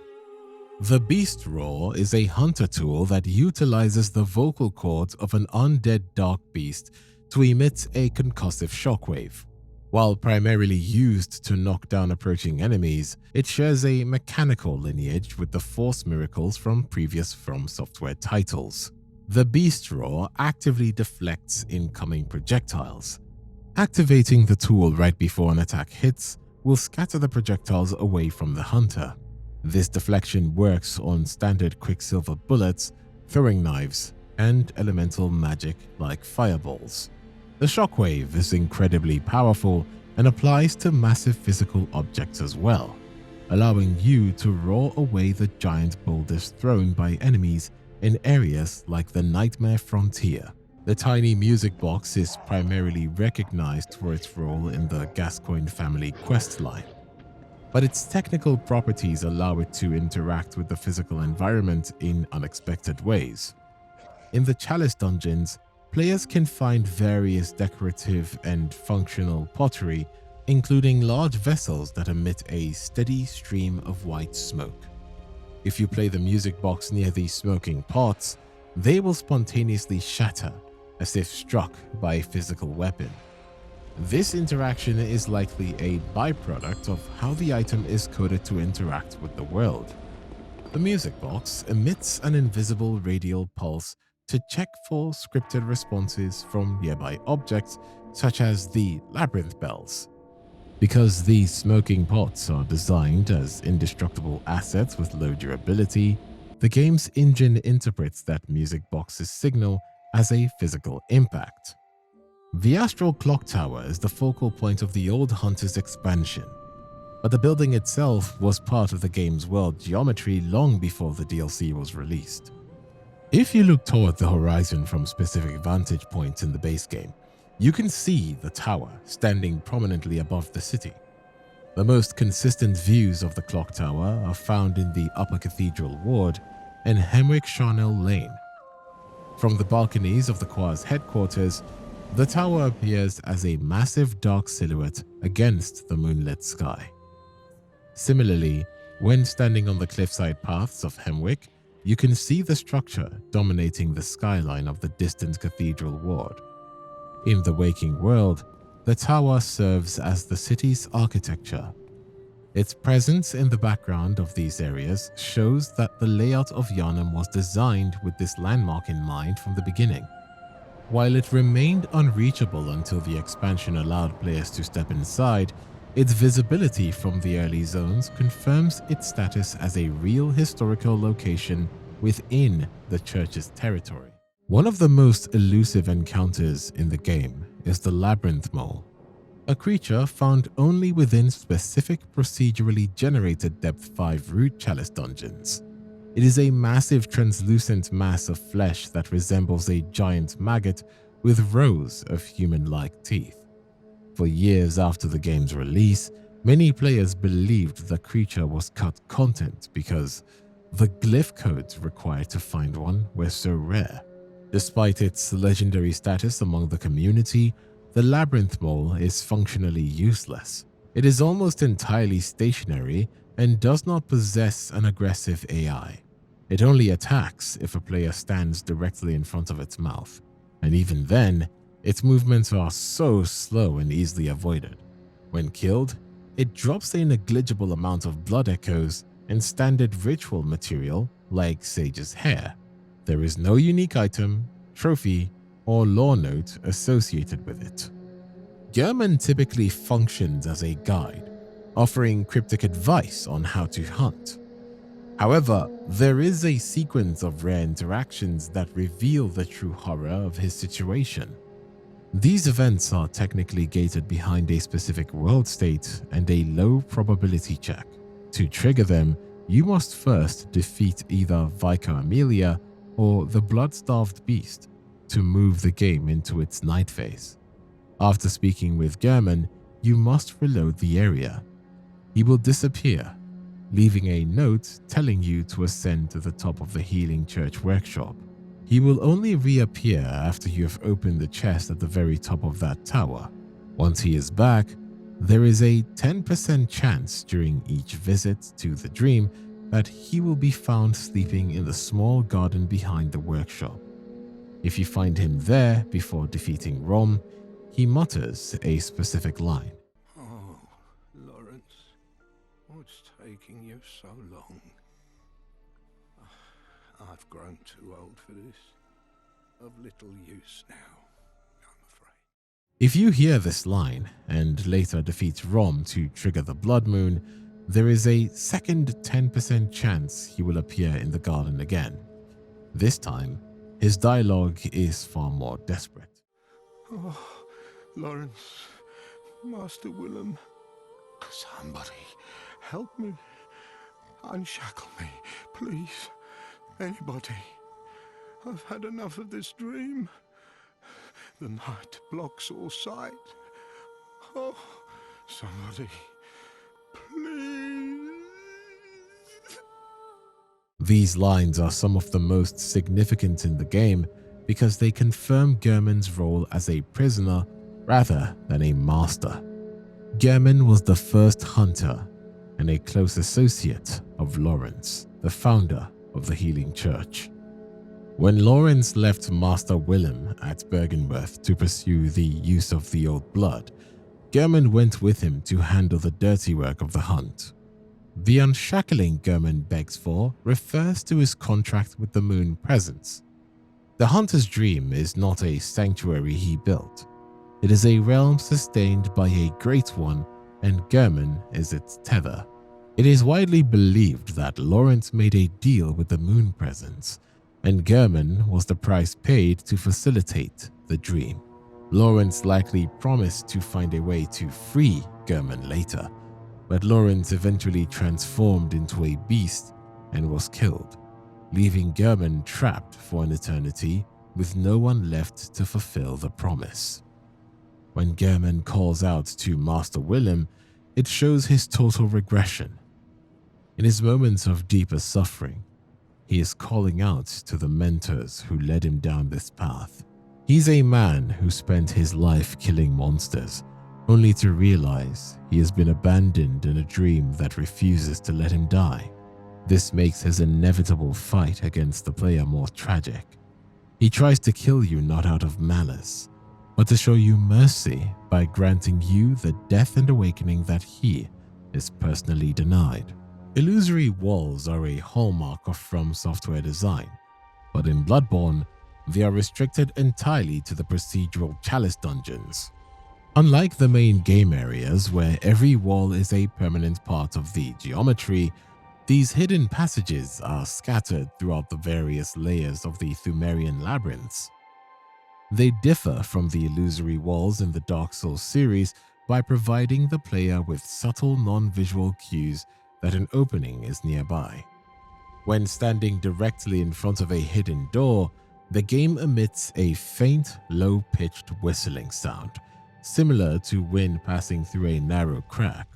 The Beast Roar is a hunter tool that utilizes the vocal cords of an undead dark beast to emit a concussive shockwave. While primarily used to knock down approaching enemies, it shares a mechanical lineage with the Force Miracles from previous From Software titles. The Beast Roar actively deflects incoming projectiles. Activating the tool right before an attack hits will scatter the projectiles away from the hunter. This deflection works on standard Quicksilver bullets, throwing knives, and elemental magic like fireballs. The shockwave is incredibly powerful and applies to massive physical objects as well, allowing you to roar away the giant boulders thrown by enemies in areas like the Nightmare Frontier. The tiny music box is primarily recognized for its role in the Gascoigne family quest line, but its technical properties allow it to interact with the physical environment in unexpected ways. In the Chalice dungeons, players can find various decorative and functional pottery, including large vessels that emit a steady stream of white smoke. If you play the music box near these smoking pots, they will spontaneously shatter as if struck by a physical weapon. This interaction is likely a byproduct of how the item is coded to interact with the world. The music box emits an invisible radial pulse to check for scripted responses from nearby objects, such as the labyrinth bells. Because these smoking pots are designed as indestructible assets with low durability, the game's engine interprets that music box's signal as a physical impact. The Astral Clock Tower is the focal point of the Old Hunters expansion, but the building itself was part of the game's world geometry long before the DLC was released. If you look toward the horizon from specific vantage points in the base game, you can see the tower standing prominently above the city. The most consistent views of the clock tower are found in the Upper Cathedral Ward and Hemwick Charnel Lane. From the balconies of the choir's headquarters, the tower appears as a massive dark silhouette against the moonlit sky. Similarly, when standing on the cliffside paths of Hemwick, you can see the structure dominating the skyline of the distant cathedral ward. In the waking world, the tower serves as the city's architecture. Its presence in the background of these areas shows that the layout of Yharnam was designed with this landmark in mind from the beginning. While it remained unreachable until the expansion allowed players to step inside, its visibility from the early zones confirms its status as a real historical location within the church's territory. One of the most elusive encounters in the game is the Labyrinth Mole, a creature found only within specific procedurally generated Depth 5 Root Chalice dungeons. It is a massive translucent mass of flesh that resembles a giant maggot with rows of human-like teeth. For years after the game's release, many players believed the creature was cut content because the glyph codes required to find one were so rare. Despite its legendary status among the community, the Labyrinth Mole is functionally useless. It is almost entirely stationary and does not possess an aggressive AI. It only attacks if a player stands directly in front of its mouth, and even then, its movements are so slow and easily avoided. When killed, it drops a negligible amount of blood echoes and standard ritual material like Sage's hair. There is no unique item, trophy, or lore note associated with it. Yharnam typically functions as a guide, offering cryptic advice on how to hunt. However, there is a sequence of rare interactions that reveal the true horror of his situation. These events are technically gated behind a specific world state and a low probability check. To trigger them, you must first defeat either Vicar Amelia or the blood-starved beast to move the game into its night phase. After speaking with Yharnam, you must reload the area. He will disappear, leaving a note telling you to ascend to the top of the Healing Church workshop. He will only reappear after you have opened the chest at the very top of that tower. Once he is back, there is a 10% chance during each visit to the dream that he will be found sleeping in the small garden behind the workshop. If you find him there before defeating Rom, he mutters a specific line. Oh, Lawrence, what's taking you so long? I've grown too old for this. Of little use now, I'm afraid. If you hear this line and later defeat Rom to trigger the Blood Moon, there is a second 10% chance he will appear in the garden again. This time, his dialogue is far more desperate. Oh, Lawrence, Master Willem, somebody help me. Unshackle me, please. Anybody. I've had enough of this dream. The night blocks all sight. Oh, somebody, please. These lines are some of the most significant in the game because they confirm Gehrman's role as a prisoner rather than a master. Gehrman was the first hunter and a close associate of Lawrence, the founder of the Healing Church. When Lawrence left Master Willem at Bergenworth to pursue the use of the old blood, Gehrman went with him to handle the dirty work of the hunt. The unshackling Gehrman begs for refers to his contract with the Moon Presence. The hunter's dream is not a sanctuary he built. It is a realm sustained by a great one, and Gehrman is its tether. It is widely believed that Lawrence made a deal with the Moon Presence, and Gehrman was the price paid to facilitate the dream. Lawrence likely promised to find a way to free Gehrman later, but Lawrence eventually transformed into a beast and was killed, leaving Gehrman trapped for an eternity with no one left to fulfill the promise. When Gehrman calls out to Master Willem, it shows his total regression. In his moments of deeper suffering, he is calling out to the mentors who led him down this path. He's a man who spent his life killing monsters, only to realize he has been abandoned in a dream that refuses to let him die. This makes his inevitable fight against the player more tragic. He tries to kill you not out of malice, but to show you mercy by granting you the death and awakening that he is personally denied. Illusory walls are a hallmark of From Software design, but in Bloodborne, they are restricted entirely to the procedural chalice dungeons. Unlike the main game areas where every wall is a permanent part of the geometry, these hidden passages are scattered throughout the various layers of the Thumerian labyrinths. They differ from the illusory walls in the Dark Souls series by providing the player with subtle non-visual cues that an opening is nearby. When standing directly in front of a hidden door, the game emits a faint, low-pitched whistling sound, similar to wind passing through a narrow crack.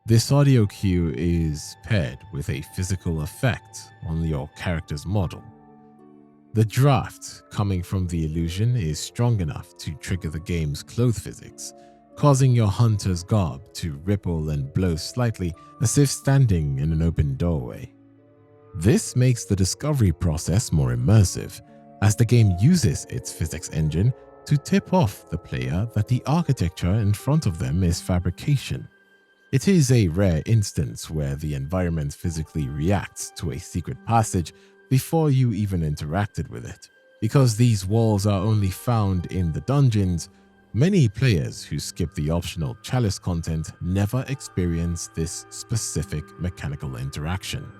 This audio cue is paired with a physical effect on your character's model. The draft coming from the illusion is strong enough to trigger the game's cloth physics, causing your hunter's garb to ripple and blow slightly as if standing in an open doorway. This makes the discovery process more immersive, as the game uses its physics engine to tip off the player that the architecture in front of them is fabrication. It is a rare instance where the environment physically reacts to a secret passage before you even interacted with it. Because these walls are only found in the dungeons, many players who skip the optional chalice content never experience this specific mechanical interaction.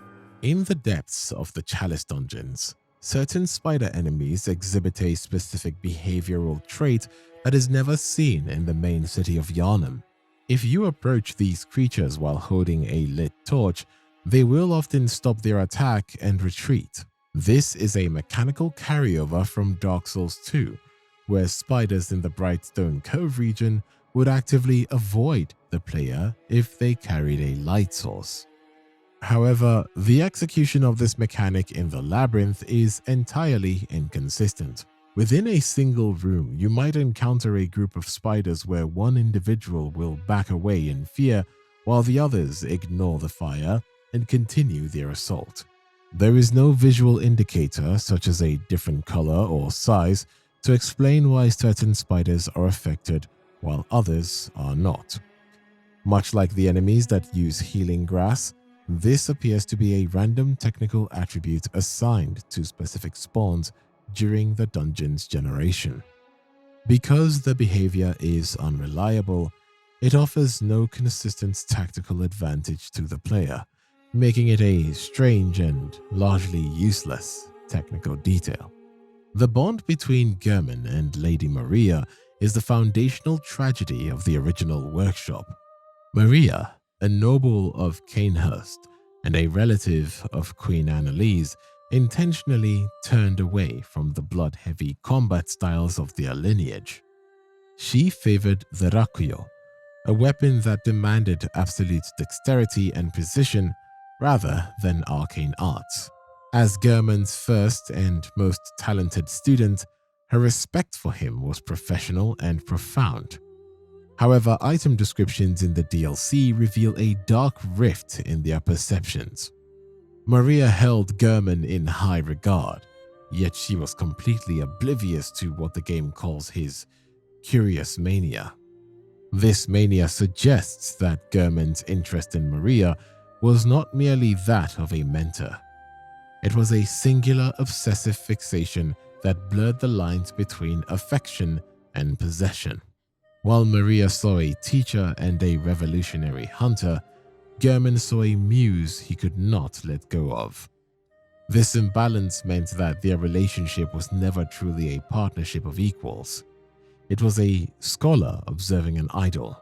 In the depths of the chalice dungeons, certain spider enemies exhibit a specific behavioral trait that is never seen in the main city of Yharnam. If you approach these creatures while holding a lit torch, they will often stop their attack and retreat. This is a mechanical carryover from Dark Souls 2, where spiders in the Brightstone Cove region would actively avoid the player if they carried a light source. However, the execution of this mechanic in the labyrinth is entirely inconsistent. Within a single room, you might encounter a group of spiders where one individual will back away in fear while the others ignore the fire and continue their assault. There is no visual indicator, such as a different color or size, to explain why certain spiders are affected while others are not. Much like the enemies that use healing grass, this appears to be a random technical attribute assigned to specific spawns during the dungeon's generation. Because the behavior is unreliable, it offers no consistent tactical advantage to the player, making it a strange and largely useless technical detail. The bond between Gehrman and Lady Maria is the foundational tragedy of the original workshop. Maria, a noble of Canehurst, and a relative of Queen Annalise intentionally turned away from the blood-heavy combat styles of their lineage. She favored the rakuyo, a weapon that demanded absolute dexterity and precision rather than arcane arts. As German's first and most talented student, her respect for him was professional and profound. However, item descriptions in the DLC reveal a dark rift in their perceptions. Maria held German in high regard, yet she was completely oblivious to what the game calls his curious mania. This mania suggests that German's interest in Maria was not merely that of a mentor. It was a singular obsessive fixation that blurred the lines between affection and possession. While Maria saw a teacher and a revolutionary hunter, German saw a muse he could not let go of. This imbalance meant that their relationship was never truly a partnership of equals. It was a scholar observing an idol.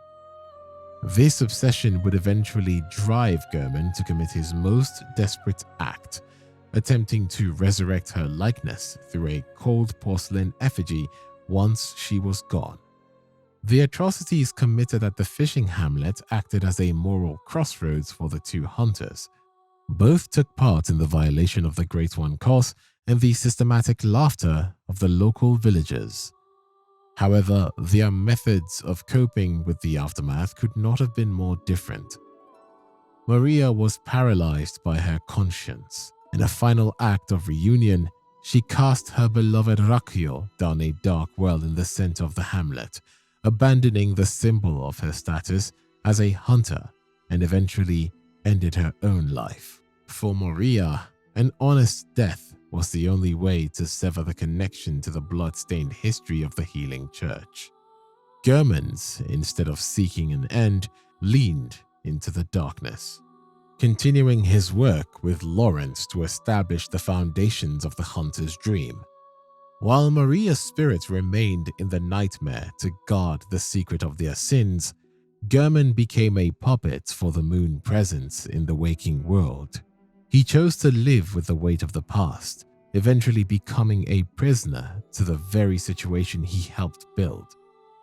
This obsession would eventually drive German to commit his most desperate act, attempting to resurrect her likeness through a cold porcelain effigy once she was gone. The atrocities committed at the fishing hamlet acted as a moral crossroads for the two hunters. Both took part in the violation of the Great One Curse and the systematic laughter of the local villagers. However, their methods of coping with the aftermath could not have been more different. Maria was paralyzed by her conscience. In a final act of reunion, she cast her beloved Rakuyo down a dark well in the center of the hamlet, abandoning the symbol of her status as a hunter, and eventually ended her own life. For Maria, an honest death was the only way to sever the connection to the blood-stained history of the healing church. Germans, instead of seeking an end, leaned into the darkness, continuing his work with Lawrence to establish the foundations of the hunter's dream. While Maria's spirit remained in the nightmare to guard the secret of their sins, German became a puppet for the moon presence in the waking world. He chose to live with the weight of the past, eventually becoming a prisoner to the very situation he helped build.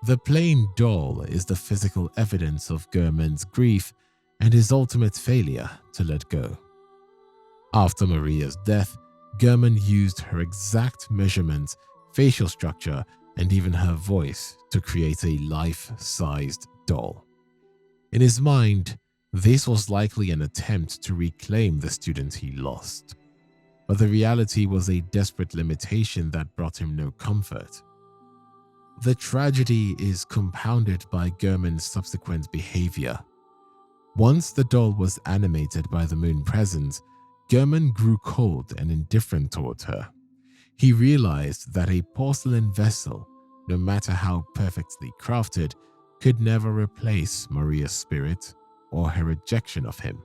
The plain doll is the physical evidence of German's grief and his ultimate failure to let go. After Maria's death, German used her exact measurements, facial structure, and even her voice to create a life-sized doll. In his mind, this was likely an attempt to reclaim the student he lost. But the reality was a desperate limitation that brought him no comfort. The tragedy is compounded by German's subsequent behavior. Once the doll was animated by the moon presence, German grew cold and indifferent towards her. He realized that a porcelain vessel, no matter how perfectly crafted, could never replace Maria's spirit or her rejection of him.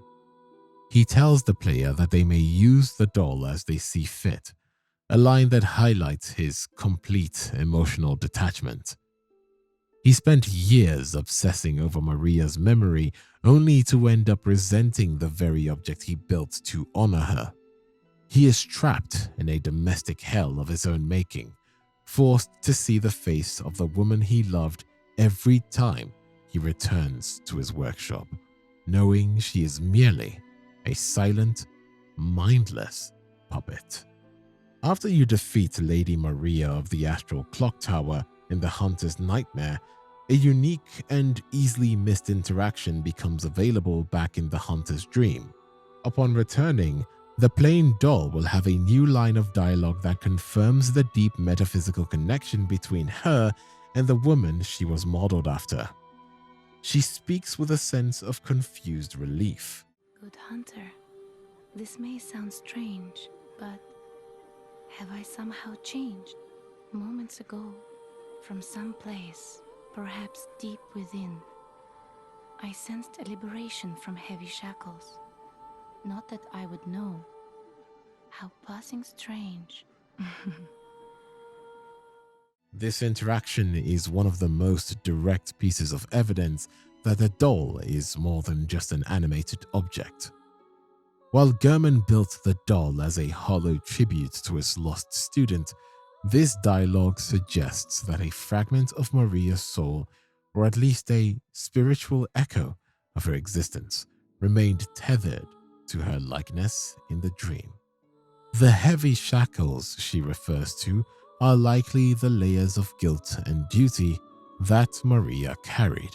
He tells the player that they may use the doll as they see fit, a line that highlights his complete emotional detachment. He spent years obsessing over Maria's memory, only to end up resenting the very object he built to honor her. He is trapped in a domestic hell of his own making, forced to see the face of the woman he loved every time he returns to his workshop, knowing she is merely a silent, mindless puppet. After you defeat Lady Maria of the Astral Clock Tower in the Hunter's Nightmare, a unique and easily missed interaction becomes available back in the Hunter's Dream. Upon returning, the plain doll will have a new line of dialogue that confirms the deep metaphysical connection between her and the woman she was modeled after. She speaks with a sense of confused relief. Good hunter, this may sound strange, but have I somehow changed? Moments ago, from some place, perhaps deep within, I sensed a liberation from heavy shackles. Not that I would know. How passing strange. This interaction is one of the most direct pieces of evidence that the doll is more than just an animated object. While Gurman built the doll as a hollow tribute to his lost student, this dialogue suggests that a fragment of Maria's soul, or at least a spiritual echo of her existence, remained tethered to her likeness in the dream. The heavy shackles she refers to are likely the layers of guilt and duty that Maria carried.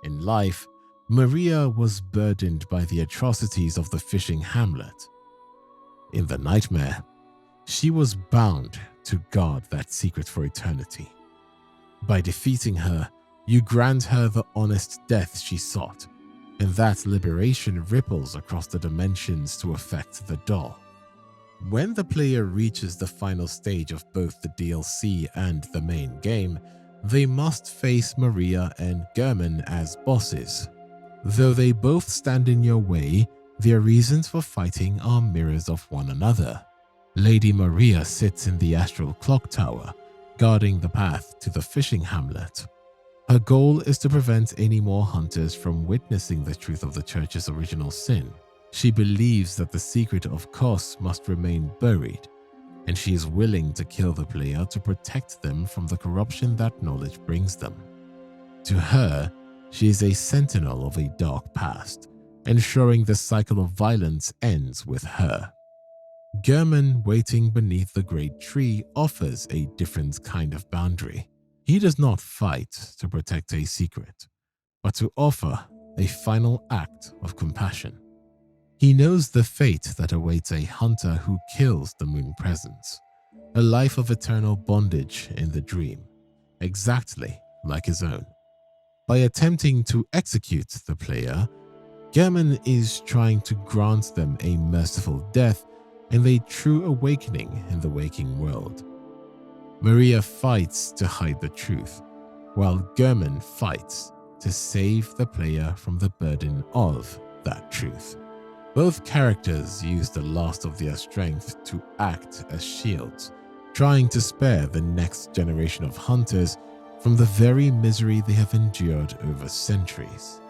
In life, Maria was burdened by the atrocities of the fishing hamlet. In the nightmare, she was bound to guard that secret for eternity. By defeating her, you grant her the honest death she sought, and that liberation ripples across the dimensions to affect the doll. When the player reaches the final stage of both the DLC and the main game, they must face Maria and Gurman as bosses. Though they both stand in your way, their reasons for fighting are mirrors of one another. Lady Maria sits in the astral clock tower, guarding the path to the fishing hamlet. Her goal is to prevent any more hunters from witnessing the truth of the church's original sin. She believes that the secret of Kos must remain buried, and she is willing to kill the player to protect them from the corruption that knowledge brings them. To her, she is a sentinel of a dark past, ensuring the cycle of violence ends with her. Gurman, waiting beneath the great tree, offers a different kind of boundary. He does not fight to protect a secret, but to offer a final act of compassion. He knows the fate that awaits a hunter who kills the moon presence, a life of eternal bondage in the dream, exactly like his own. By attempting to execute the player, Gurman is trying to grant them a merciful death and a true awakening in the waking world. Maria fights to hide the truth, while Gurman fights to save the player from the burden of that truth. Both characters use the last of their strength to act as shields, trying to spare the next generation of hunters from the very misery they have endured over centuries.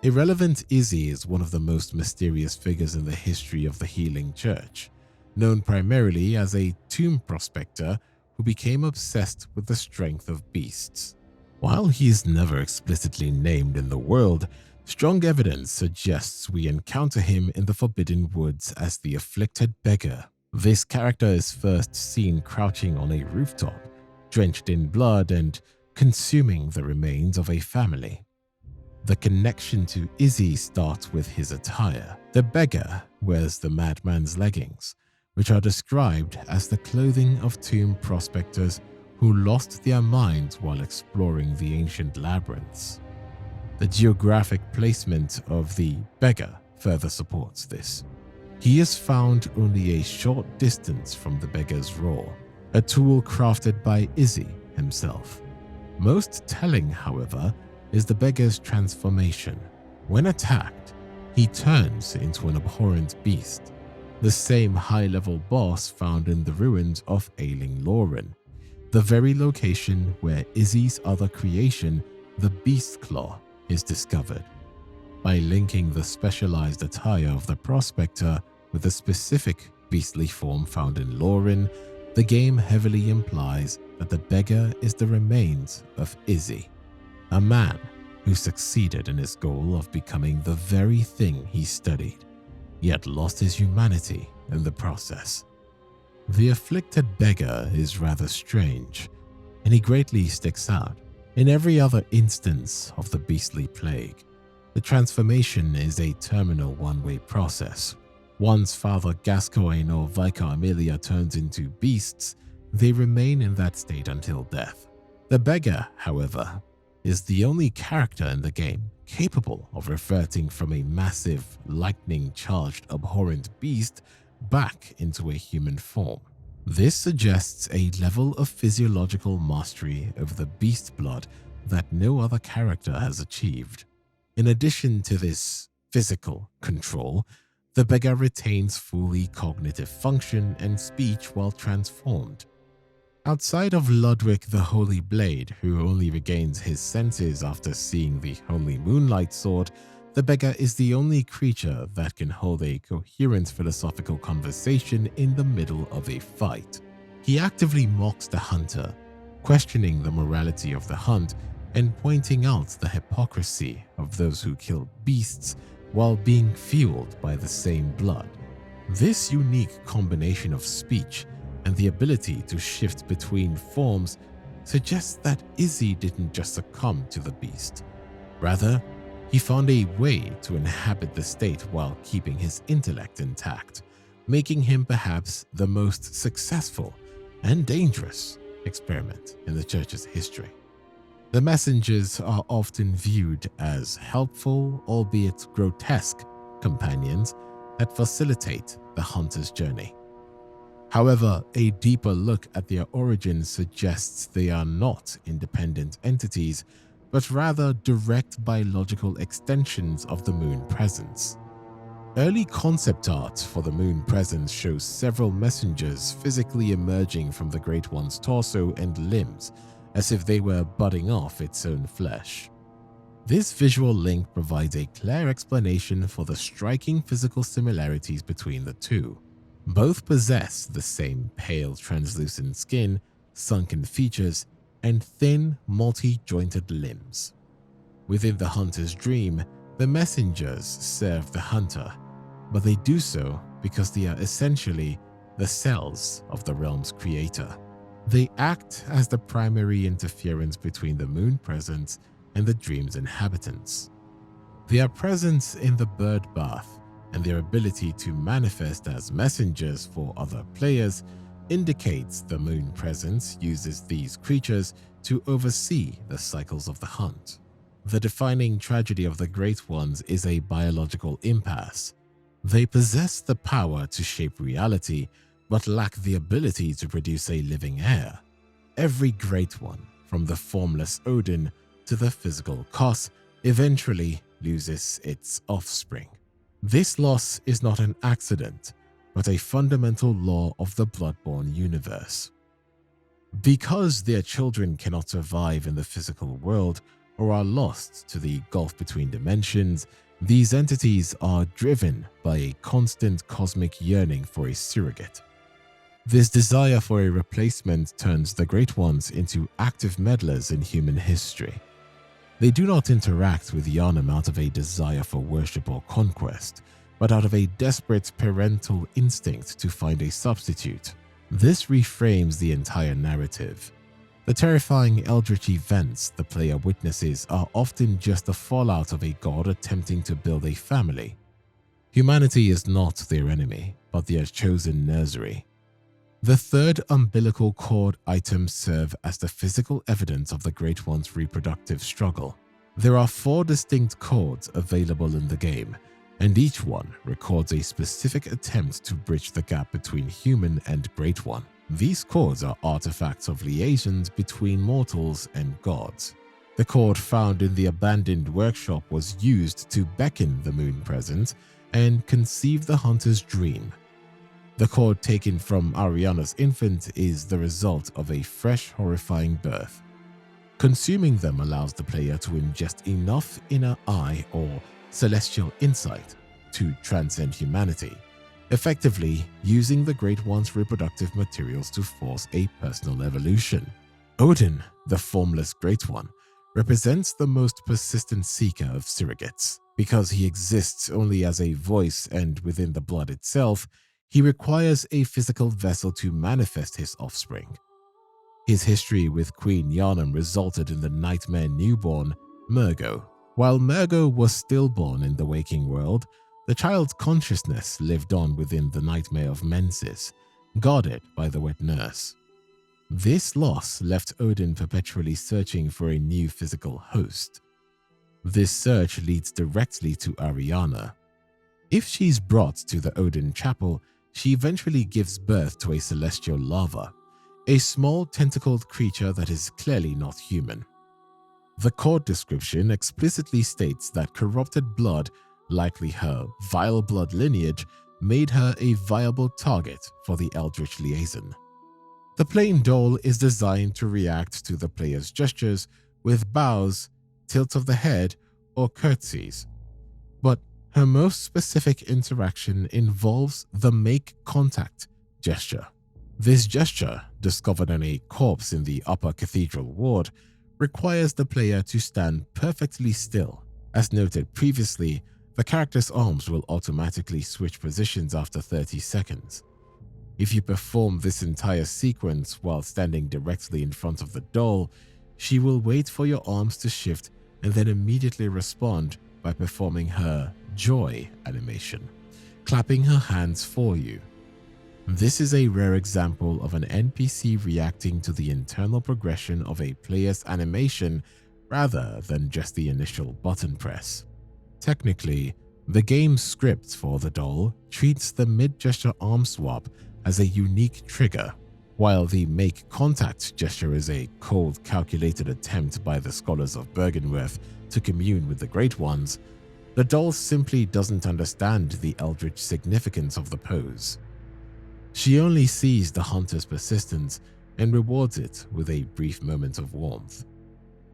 Irrelevant Izzy is one of the most mysterious figures in the history of the Healing Church, known primarily as a tomb prospector who became obsessed with the strength of beasts. While he is never explicitly named in the world, strong evidence suggests we encounter him in the Forbidden Woods as the afflicted beggar. This character is first seen crouching on a rooftop, drenched in blood and consuming the remains of a family. The connection to Izzy starts with his attire. The beggar wears the madman's leggings, which are described as the clothing of tomb prospectors who lost their minds while exploring the ancient labyrinths. The geographic placement of the beggar further supports this. He is found only a short distance from the beggar's roar, a tool crafted by Izzy himself. Most telling, however, is the beggar's transformation. When attacked, he turns into an abhorrent beast, the same high-level boss found in the ruins of Ailing Lauren, the very location where Izzy's other creation, the Beast Claw, is discovered. By linking the specialized attire of the prospector with the specific beastly form found in Lauren, the game heavily implies that the beggar is the remains of Izzy, a man who succeeded in his goal of becoming the very thing he studied, yet lost his humanity in the process. The afflicted beggar is rather strange, and he greatly sticks out. In every other instance of the beastly plague, the transformation is a terminal one-way process. Once Father Gascoigne or Vicar Amelia turns into beasts, they remain in that state until death. The beggar, however, is the only character in the game capable of reverting from a massive, lightning-charged, abhorrent beast back into a human form. This suggests a level of physiological mastery over the beast blood that no other character has achieved. In addition to this physical control, the beggar retains fully cognitive function and speech while transformed. Outside of Ludwig the Holy Blade, who only regains his senses after seeing the Holy Moonlight Sword, The beggar is the only creature that can hold a coherent philosophical conversation in the middle of a fight. He actively mocks the hunter, questioning the morality of the hunt and pointing out the hypocrisy of those who kill beasts while being fueled by the same blood. This unique combination of speech and the ability to shift between forms suggests that Izzy didn't just succumb to the beast. Rather, he found a way to inhabit the state while keeping his intellect intact, making him perhaps the most successful and dangerous experiment in the church's history. The messengers are often viewed as helpful, albeit grotesque, companions that facilitate the hunter's journey. However, a deeper look at their origins suggests they are not independent entities, but rather direct biological extensions of the moon presence. Early concept art for the moon presence shows several messengers physically emerging from the Great One's torso and limbs, as if they were budding off its own flesh. This visual link provides a clear explanation for the striking physical similarities between the two. Both possess the same pale, translucent skin, sunken features, and thin, multi-jointed limbs. Within the hunter's dream, the messengers serve the hunter, but they do so because they are essentially the cells of the realm's creator. They act as the primary interference between the moon presence and the dream's inhabitants. Their presence in the bird bath and their ability to manifest as messengers for other players indicates the moon presence uses these creatures to oversee the cycles of the hunt. The defining tragedy of the Great Ones is a biological impasse. They possess the power to shape reality, but lack the ability to produce a living heir. Every Great One, from the formless Odin to the physical Kos, eventually loses its offspring. This loss is not an accident, but a fundamental law of the Bloodborne universe. Because their children cannot survive in the physical world or are lost to the gulf between dimensions, these entities are driven by a constant cosmic yearning for a surrogate. This desire for a replacement turns the Great Ones into active meddlers in human history. They do not interact with Yharnam out of a desire for worship or conquest, but out of a desperate parental instinct to find a substitute. This reframes the entire narrative. The terrifying eldritch events the player witnesses are often just the fallout of a god attempting to build a family. Humanity is not their enemy, but their chosen nursery. The third umbilical cord items serve as the physical evidence of the Great One's reproductive struggle. There are 4 distinct cords available in the game, and each one records a specific attempt to bridge the gap between human and Great One. These cords are artifacts of liaisons between mortals and gods. The cord found in the abandoned workshop was used to beckon the moon presence and conceive the hunter's dream. The cord taken from Ariana's infant is the result of a fresh, horrifying birth. Consuming them allows the player to ingest enough inner eye or celestial insight to transcend humanity, effectively using the Great One's reproductive materials to force a personal evolution. Odin, the formless Great One, represents the most persistent seeker of surrogates. Because he exists only as a voice and within the blood itself, he requires a physical vessel to manifest his offspring. His history with Queen Yharnam resulted in the nightmare newborn, Murgo. While Murgo was stillborn in the waking world, the child's consciousness lived on within the nightmare of Mensis, guarded by the wet nurse. This loss left Odin perpetually searching for a new physical host. This search leads directly to Ariana. If she's brought to the Odin Chapel, she eventually gives birth to a celestial larva, a small tentacled creature that is clearly not human. The cord description explicitly states that corrupted blood, likely her vile blood lineage, made her a viable target for the Eldritch liaison. The plain doll is designed to react to the player's gestures with bows, tilts of the head, or curtsies. But her most specific interaction involves the make contact gesture. This gesture, discovered on a corpse in the upper cathedral ward, requires the player to stand perfectly still. As noted previously, the character's arms will automatically switch positions after 30 seconds. If you perform this entire sequence while standing directly in front of the doll, she will wait for your arms to shift and then immediately respond by performing her joy animation, clapping her hands for you. This is a rare example of an NPC reacting to the internal progression of a player's animation rather than just the initial button press. Technically, the game's script for the doll treats the mid-gesture arm swap as a unique trigger, while the make contact gesture is a cold, calculated attempt by the scholars of Bergenworth to commune with the Great Ones. The doll simply doesn't understand the eldritch significance of the pose. She only sees the hunter's persistence and rewards it with a brief moment of warmth.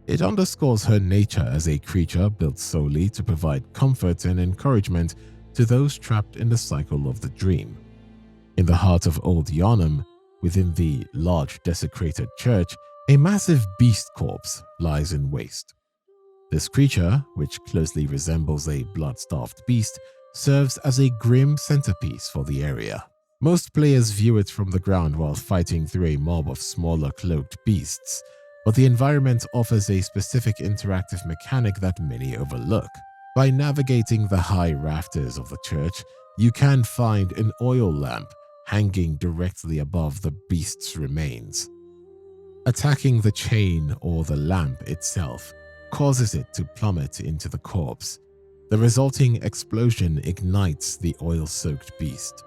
It underscores her nature as a creature built solely to provide comfort and encouragement to those trapped in the cycle of the dream. In the heart of Old Yharnam, within the large desecrated church, a massive beast corpse lies in waste. This creature, which closely resembles a blood-starved beast, serves as a grim centerpiece for the area. Most players view it from the ground while fighting through a mob of smaller cloaked beasts, but the environment offers a specific interactive mechanic that many overlook. By navigating the high rafters of the church, you can find an oil lamp hanging directly above the beast's remains. Attacking the chain or the lamp itself causes it to plummet into the corpse. The resulting explosion ignites the oil-soaked beast.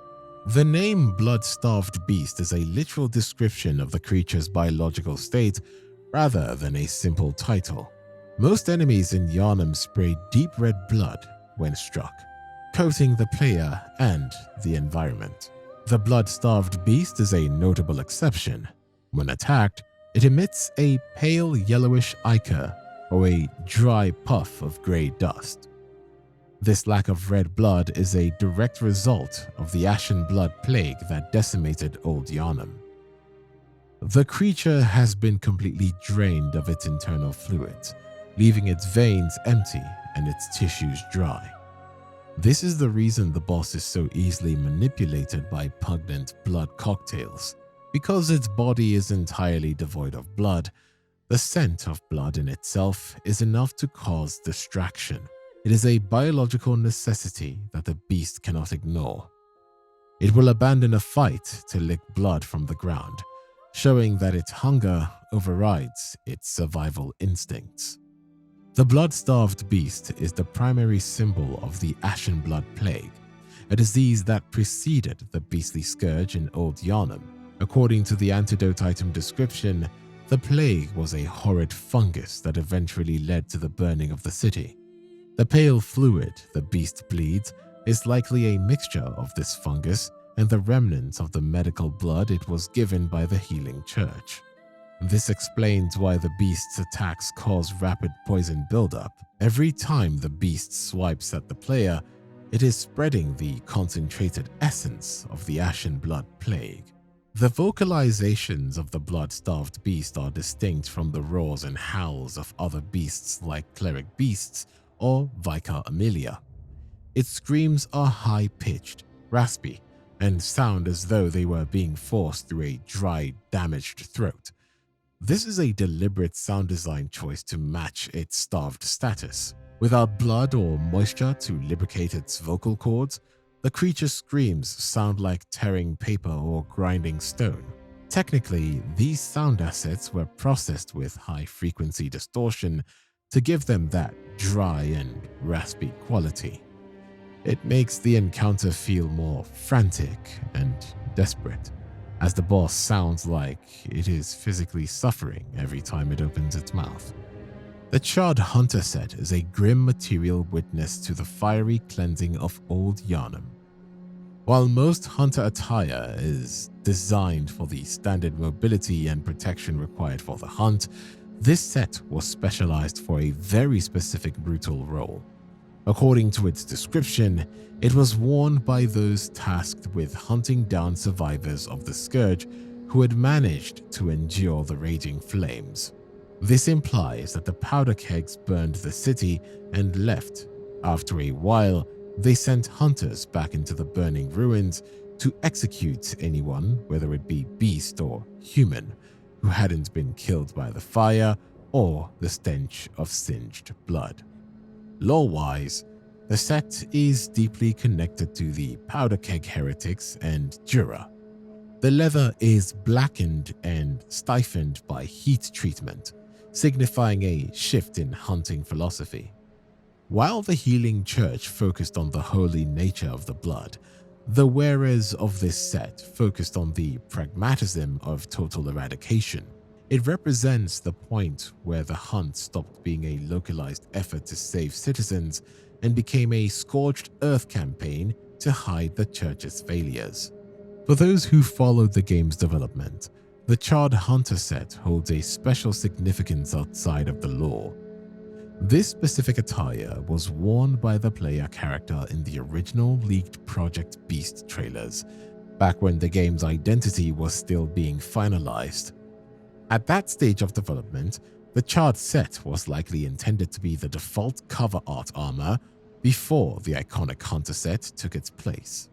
The name Blood-Starved Beast is a literal description of the creature's biological state rather than a simple title. Most enemies in Yharnam spray deep red blood when struck, coating the player and the environment. The blood-starved beast is a notable exception. When attacked, it emits a pale yellowish ichor or a dry puff of grey dust. This lack of red blood is a direct result of the ashen blood plague that decimated Old Yharnam. The creature has been completely drained of its internal fluids, leaving its veins empty and its tissues dry. This is the reason the boss is so easily manipulated by pungent blood cocktails. Because its body is entirely devoid of blood, the scent of blood in itself is enough to cause distraction. It is a biological necessity that the beast cannot ignore. It will abandon a fight to lick blood from the ground, showing that its hunger overrides its survival instincts. The blood-starved beast is the primary symbol of the Ashen Blood Plague, a disease that preceded the beastly scourge in Old Yharnam. According to the antidote item description, the plague was a horrid fungus that eventually led to the burning of the city. The pale fluid the beast bleeds is likely a mixture of this fungus and the remnants of the medical blood it was given by the healing church. This explains why the beast's attacks cause rapid poison buildup. Every time the beast swipes at the player, it is spreading the concentrated essence of the Ashen Blood Plague. The vocalizations of the blood-starved beast are distinct from the roars and howls of other beasts like cleric beasts or Vicar Amelia. Its screams are high-pitched, raspy, and sound as though they were being forced through a dry, damaged throat. This is a deliberate sound design choice to match its starved status. Without blood or moisture to lubricate its vocal cords, the creature's screams sound like tearing paper or grinding stone. Technically, these sound assets were processed with high-frequency distortion to give them that dry and raspy quality. It makes the encounter feel more frantic and desperate, as the boss sounds like it is physically suffering every time it opens its mouth. The Charred Hunter set is a grim material witness to the fiery cleansing of Old Yharnam. While most hunter attire is designed for the standard mobility and protection required for the hunt, this set was specialized for a very specific brutal role. According to its description, it was worn by those tasked with hunting down survivors of the scourge who had managed to endure the raging flames. This implies that the powder kegs burned the city and left. After a while, they sent hunters back into the burning ruins to execute anyone, whether it be beast or human, who hadn't been killed by the fire or the stench of singed blood. Lore-wise, the set is deeply connected to the powder keg heretics and Jura. The leather is blackened and stiffened by heat treatment, signifying a shift in hunting philosophy. While the healing church focused on the holy nature of the blood, the wearers of this set focused on the pragmatism of total eradication. It represents the point where the hunt stopped being a localized effort to save citizens and became a scorched earth campaign to hide the church's failures. For those who followed the game's development, the Charred Hunter set holds a special significance outside of the lore. This specific attire was worn by the player character in the original leaked Project Beast trailers, back when the game's identity was still being finalized. At that stage of development, the Charred set was likely intended to be the default cover art armor before the iconic Hunter set took its place.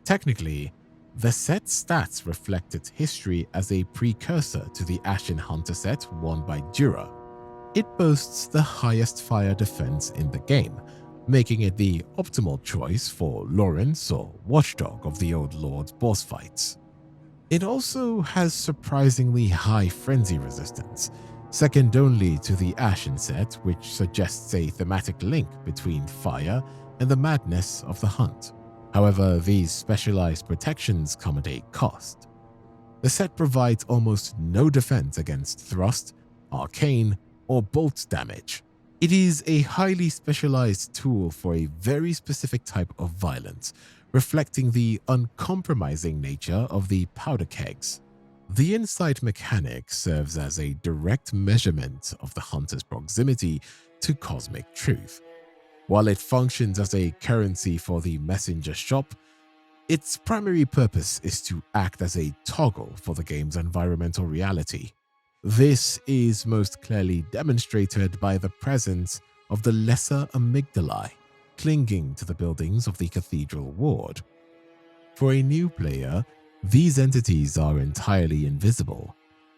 Technically, the set's stats reflect its history as a precursor to the Ashen Hunter set worn by Jura. It boasts the highest fire defense in the game, making it the optimal choice for Lawrence or Watchdog of the Old Lord's boss fights. It also has surprisingly high frenzy resistance, second only to the Ashen set, which suggests a thematic link between fire and the madness of the hunt. However, these specialized protections come at a cost. The set provides almost no defense against thrust, arcane, or bolt damage. It is a highly specialized tool for a very specific type of violence, reflecting the uncompromising nature of the powder kegs. The insight mechanic serves as a direct measurement of the hunter's proximity to cosmic truth. While it functions as a currency for the messenger shop, its primary purpose is to act as a toggle for the game's environmental reality. This is most clearly demonstrated by the presence of the lesser amygdalae clinging to the buildings of the cathedral ward. For a new player, these entities are entirely invisible,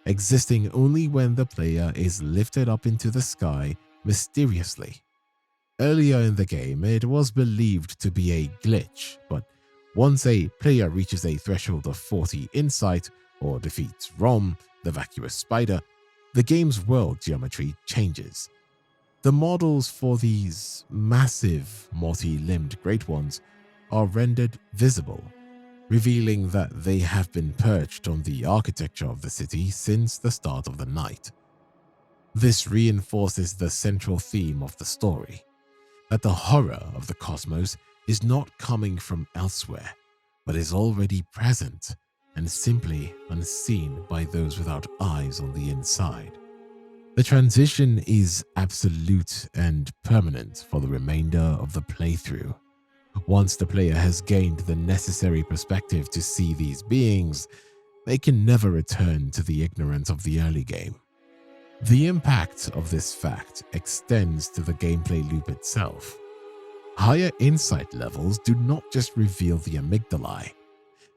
existing only when the player is lifted up into the sky mysteriously. Earlier in the game, it was believed to be a glitch, but once a player reaches a threshold of 40 insight or defeats Rom, the vacuous spider, the game's world geometry changes. The models for these massive, multi-limbed Great Ones are rendered visible, revealing that they have been perched on the architecture of the city since the start of the night. This reinforces the central theme of the story, that the horror of the cosmos is not coming from elsewhere, but is already present and simply unseen by those without eyes on the inside. The transition is absolute and permanent for the remainder of the playthrough. Once the player has gained the necessary perspective to see these beings, they can never return to the ignorance of the early game. The impact of this fact extends to the gameplay loop itself. Higher insight levels do not just reveal the amygdalae,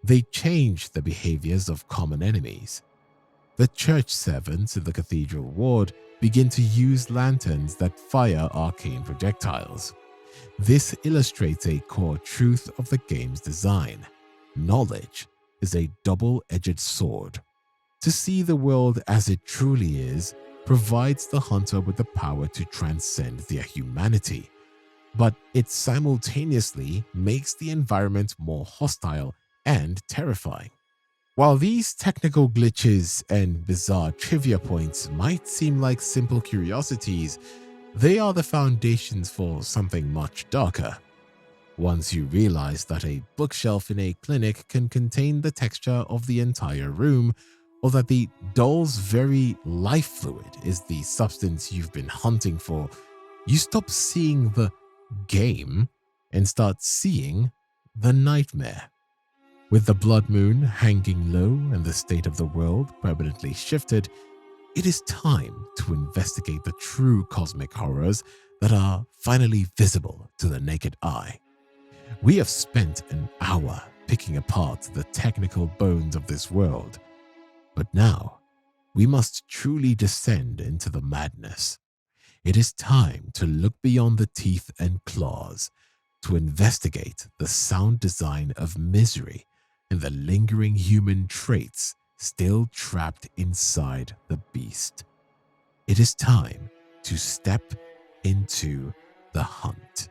they change the behaviors of common enemies. The church servants in the cathedral ward begin to use lanterns that fire arcane projectiles. This illustrates a core truth of the game's design. Knowledge is a double-edged sword. To see the world as it truly is provides the hunter with the power to transcend their humanity, but it simultaneously makes the environment more hostile and terrifying. While these technical glitches and bizarre trivia points might seem like simple curiosities, they are the foundations for something much darker. Once you realize that a bookshelf in a clinic can contain the texture of the entire room, or that the doll's very life fluid is the substance you've been hunting for, you stop seeing the game and start seeing the nightmare. With the blood moon hanging low and the state of the world permanently shifted, it is time to investigate the true cosmic horrors that are finally visible to the naked eye. We have spent an hour picking apart the technical bones of this world, but now we must truly descend into the madness. It is time to look beyond the teeth and claws, to investigate the sound design of misery and the lingering human traits still trapped inside the beast. It is time to step into the hunt.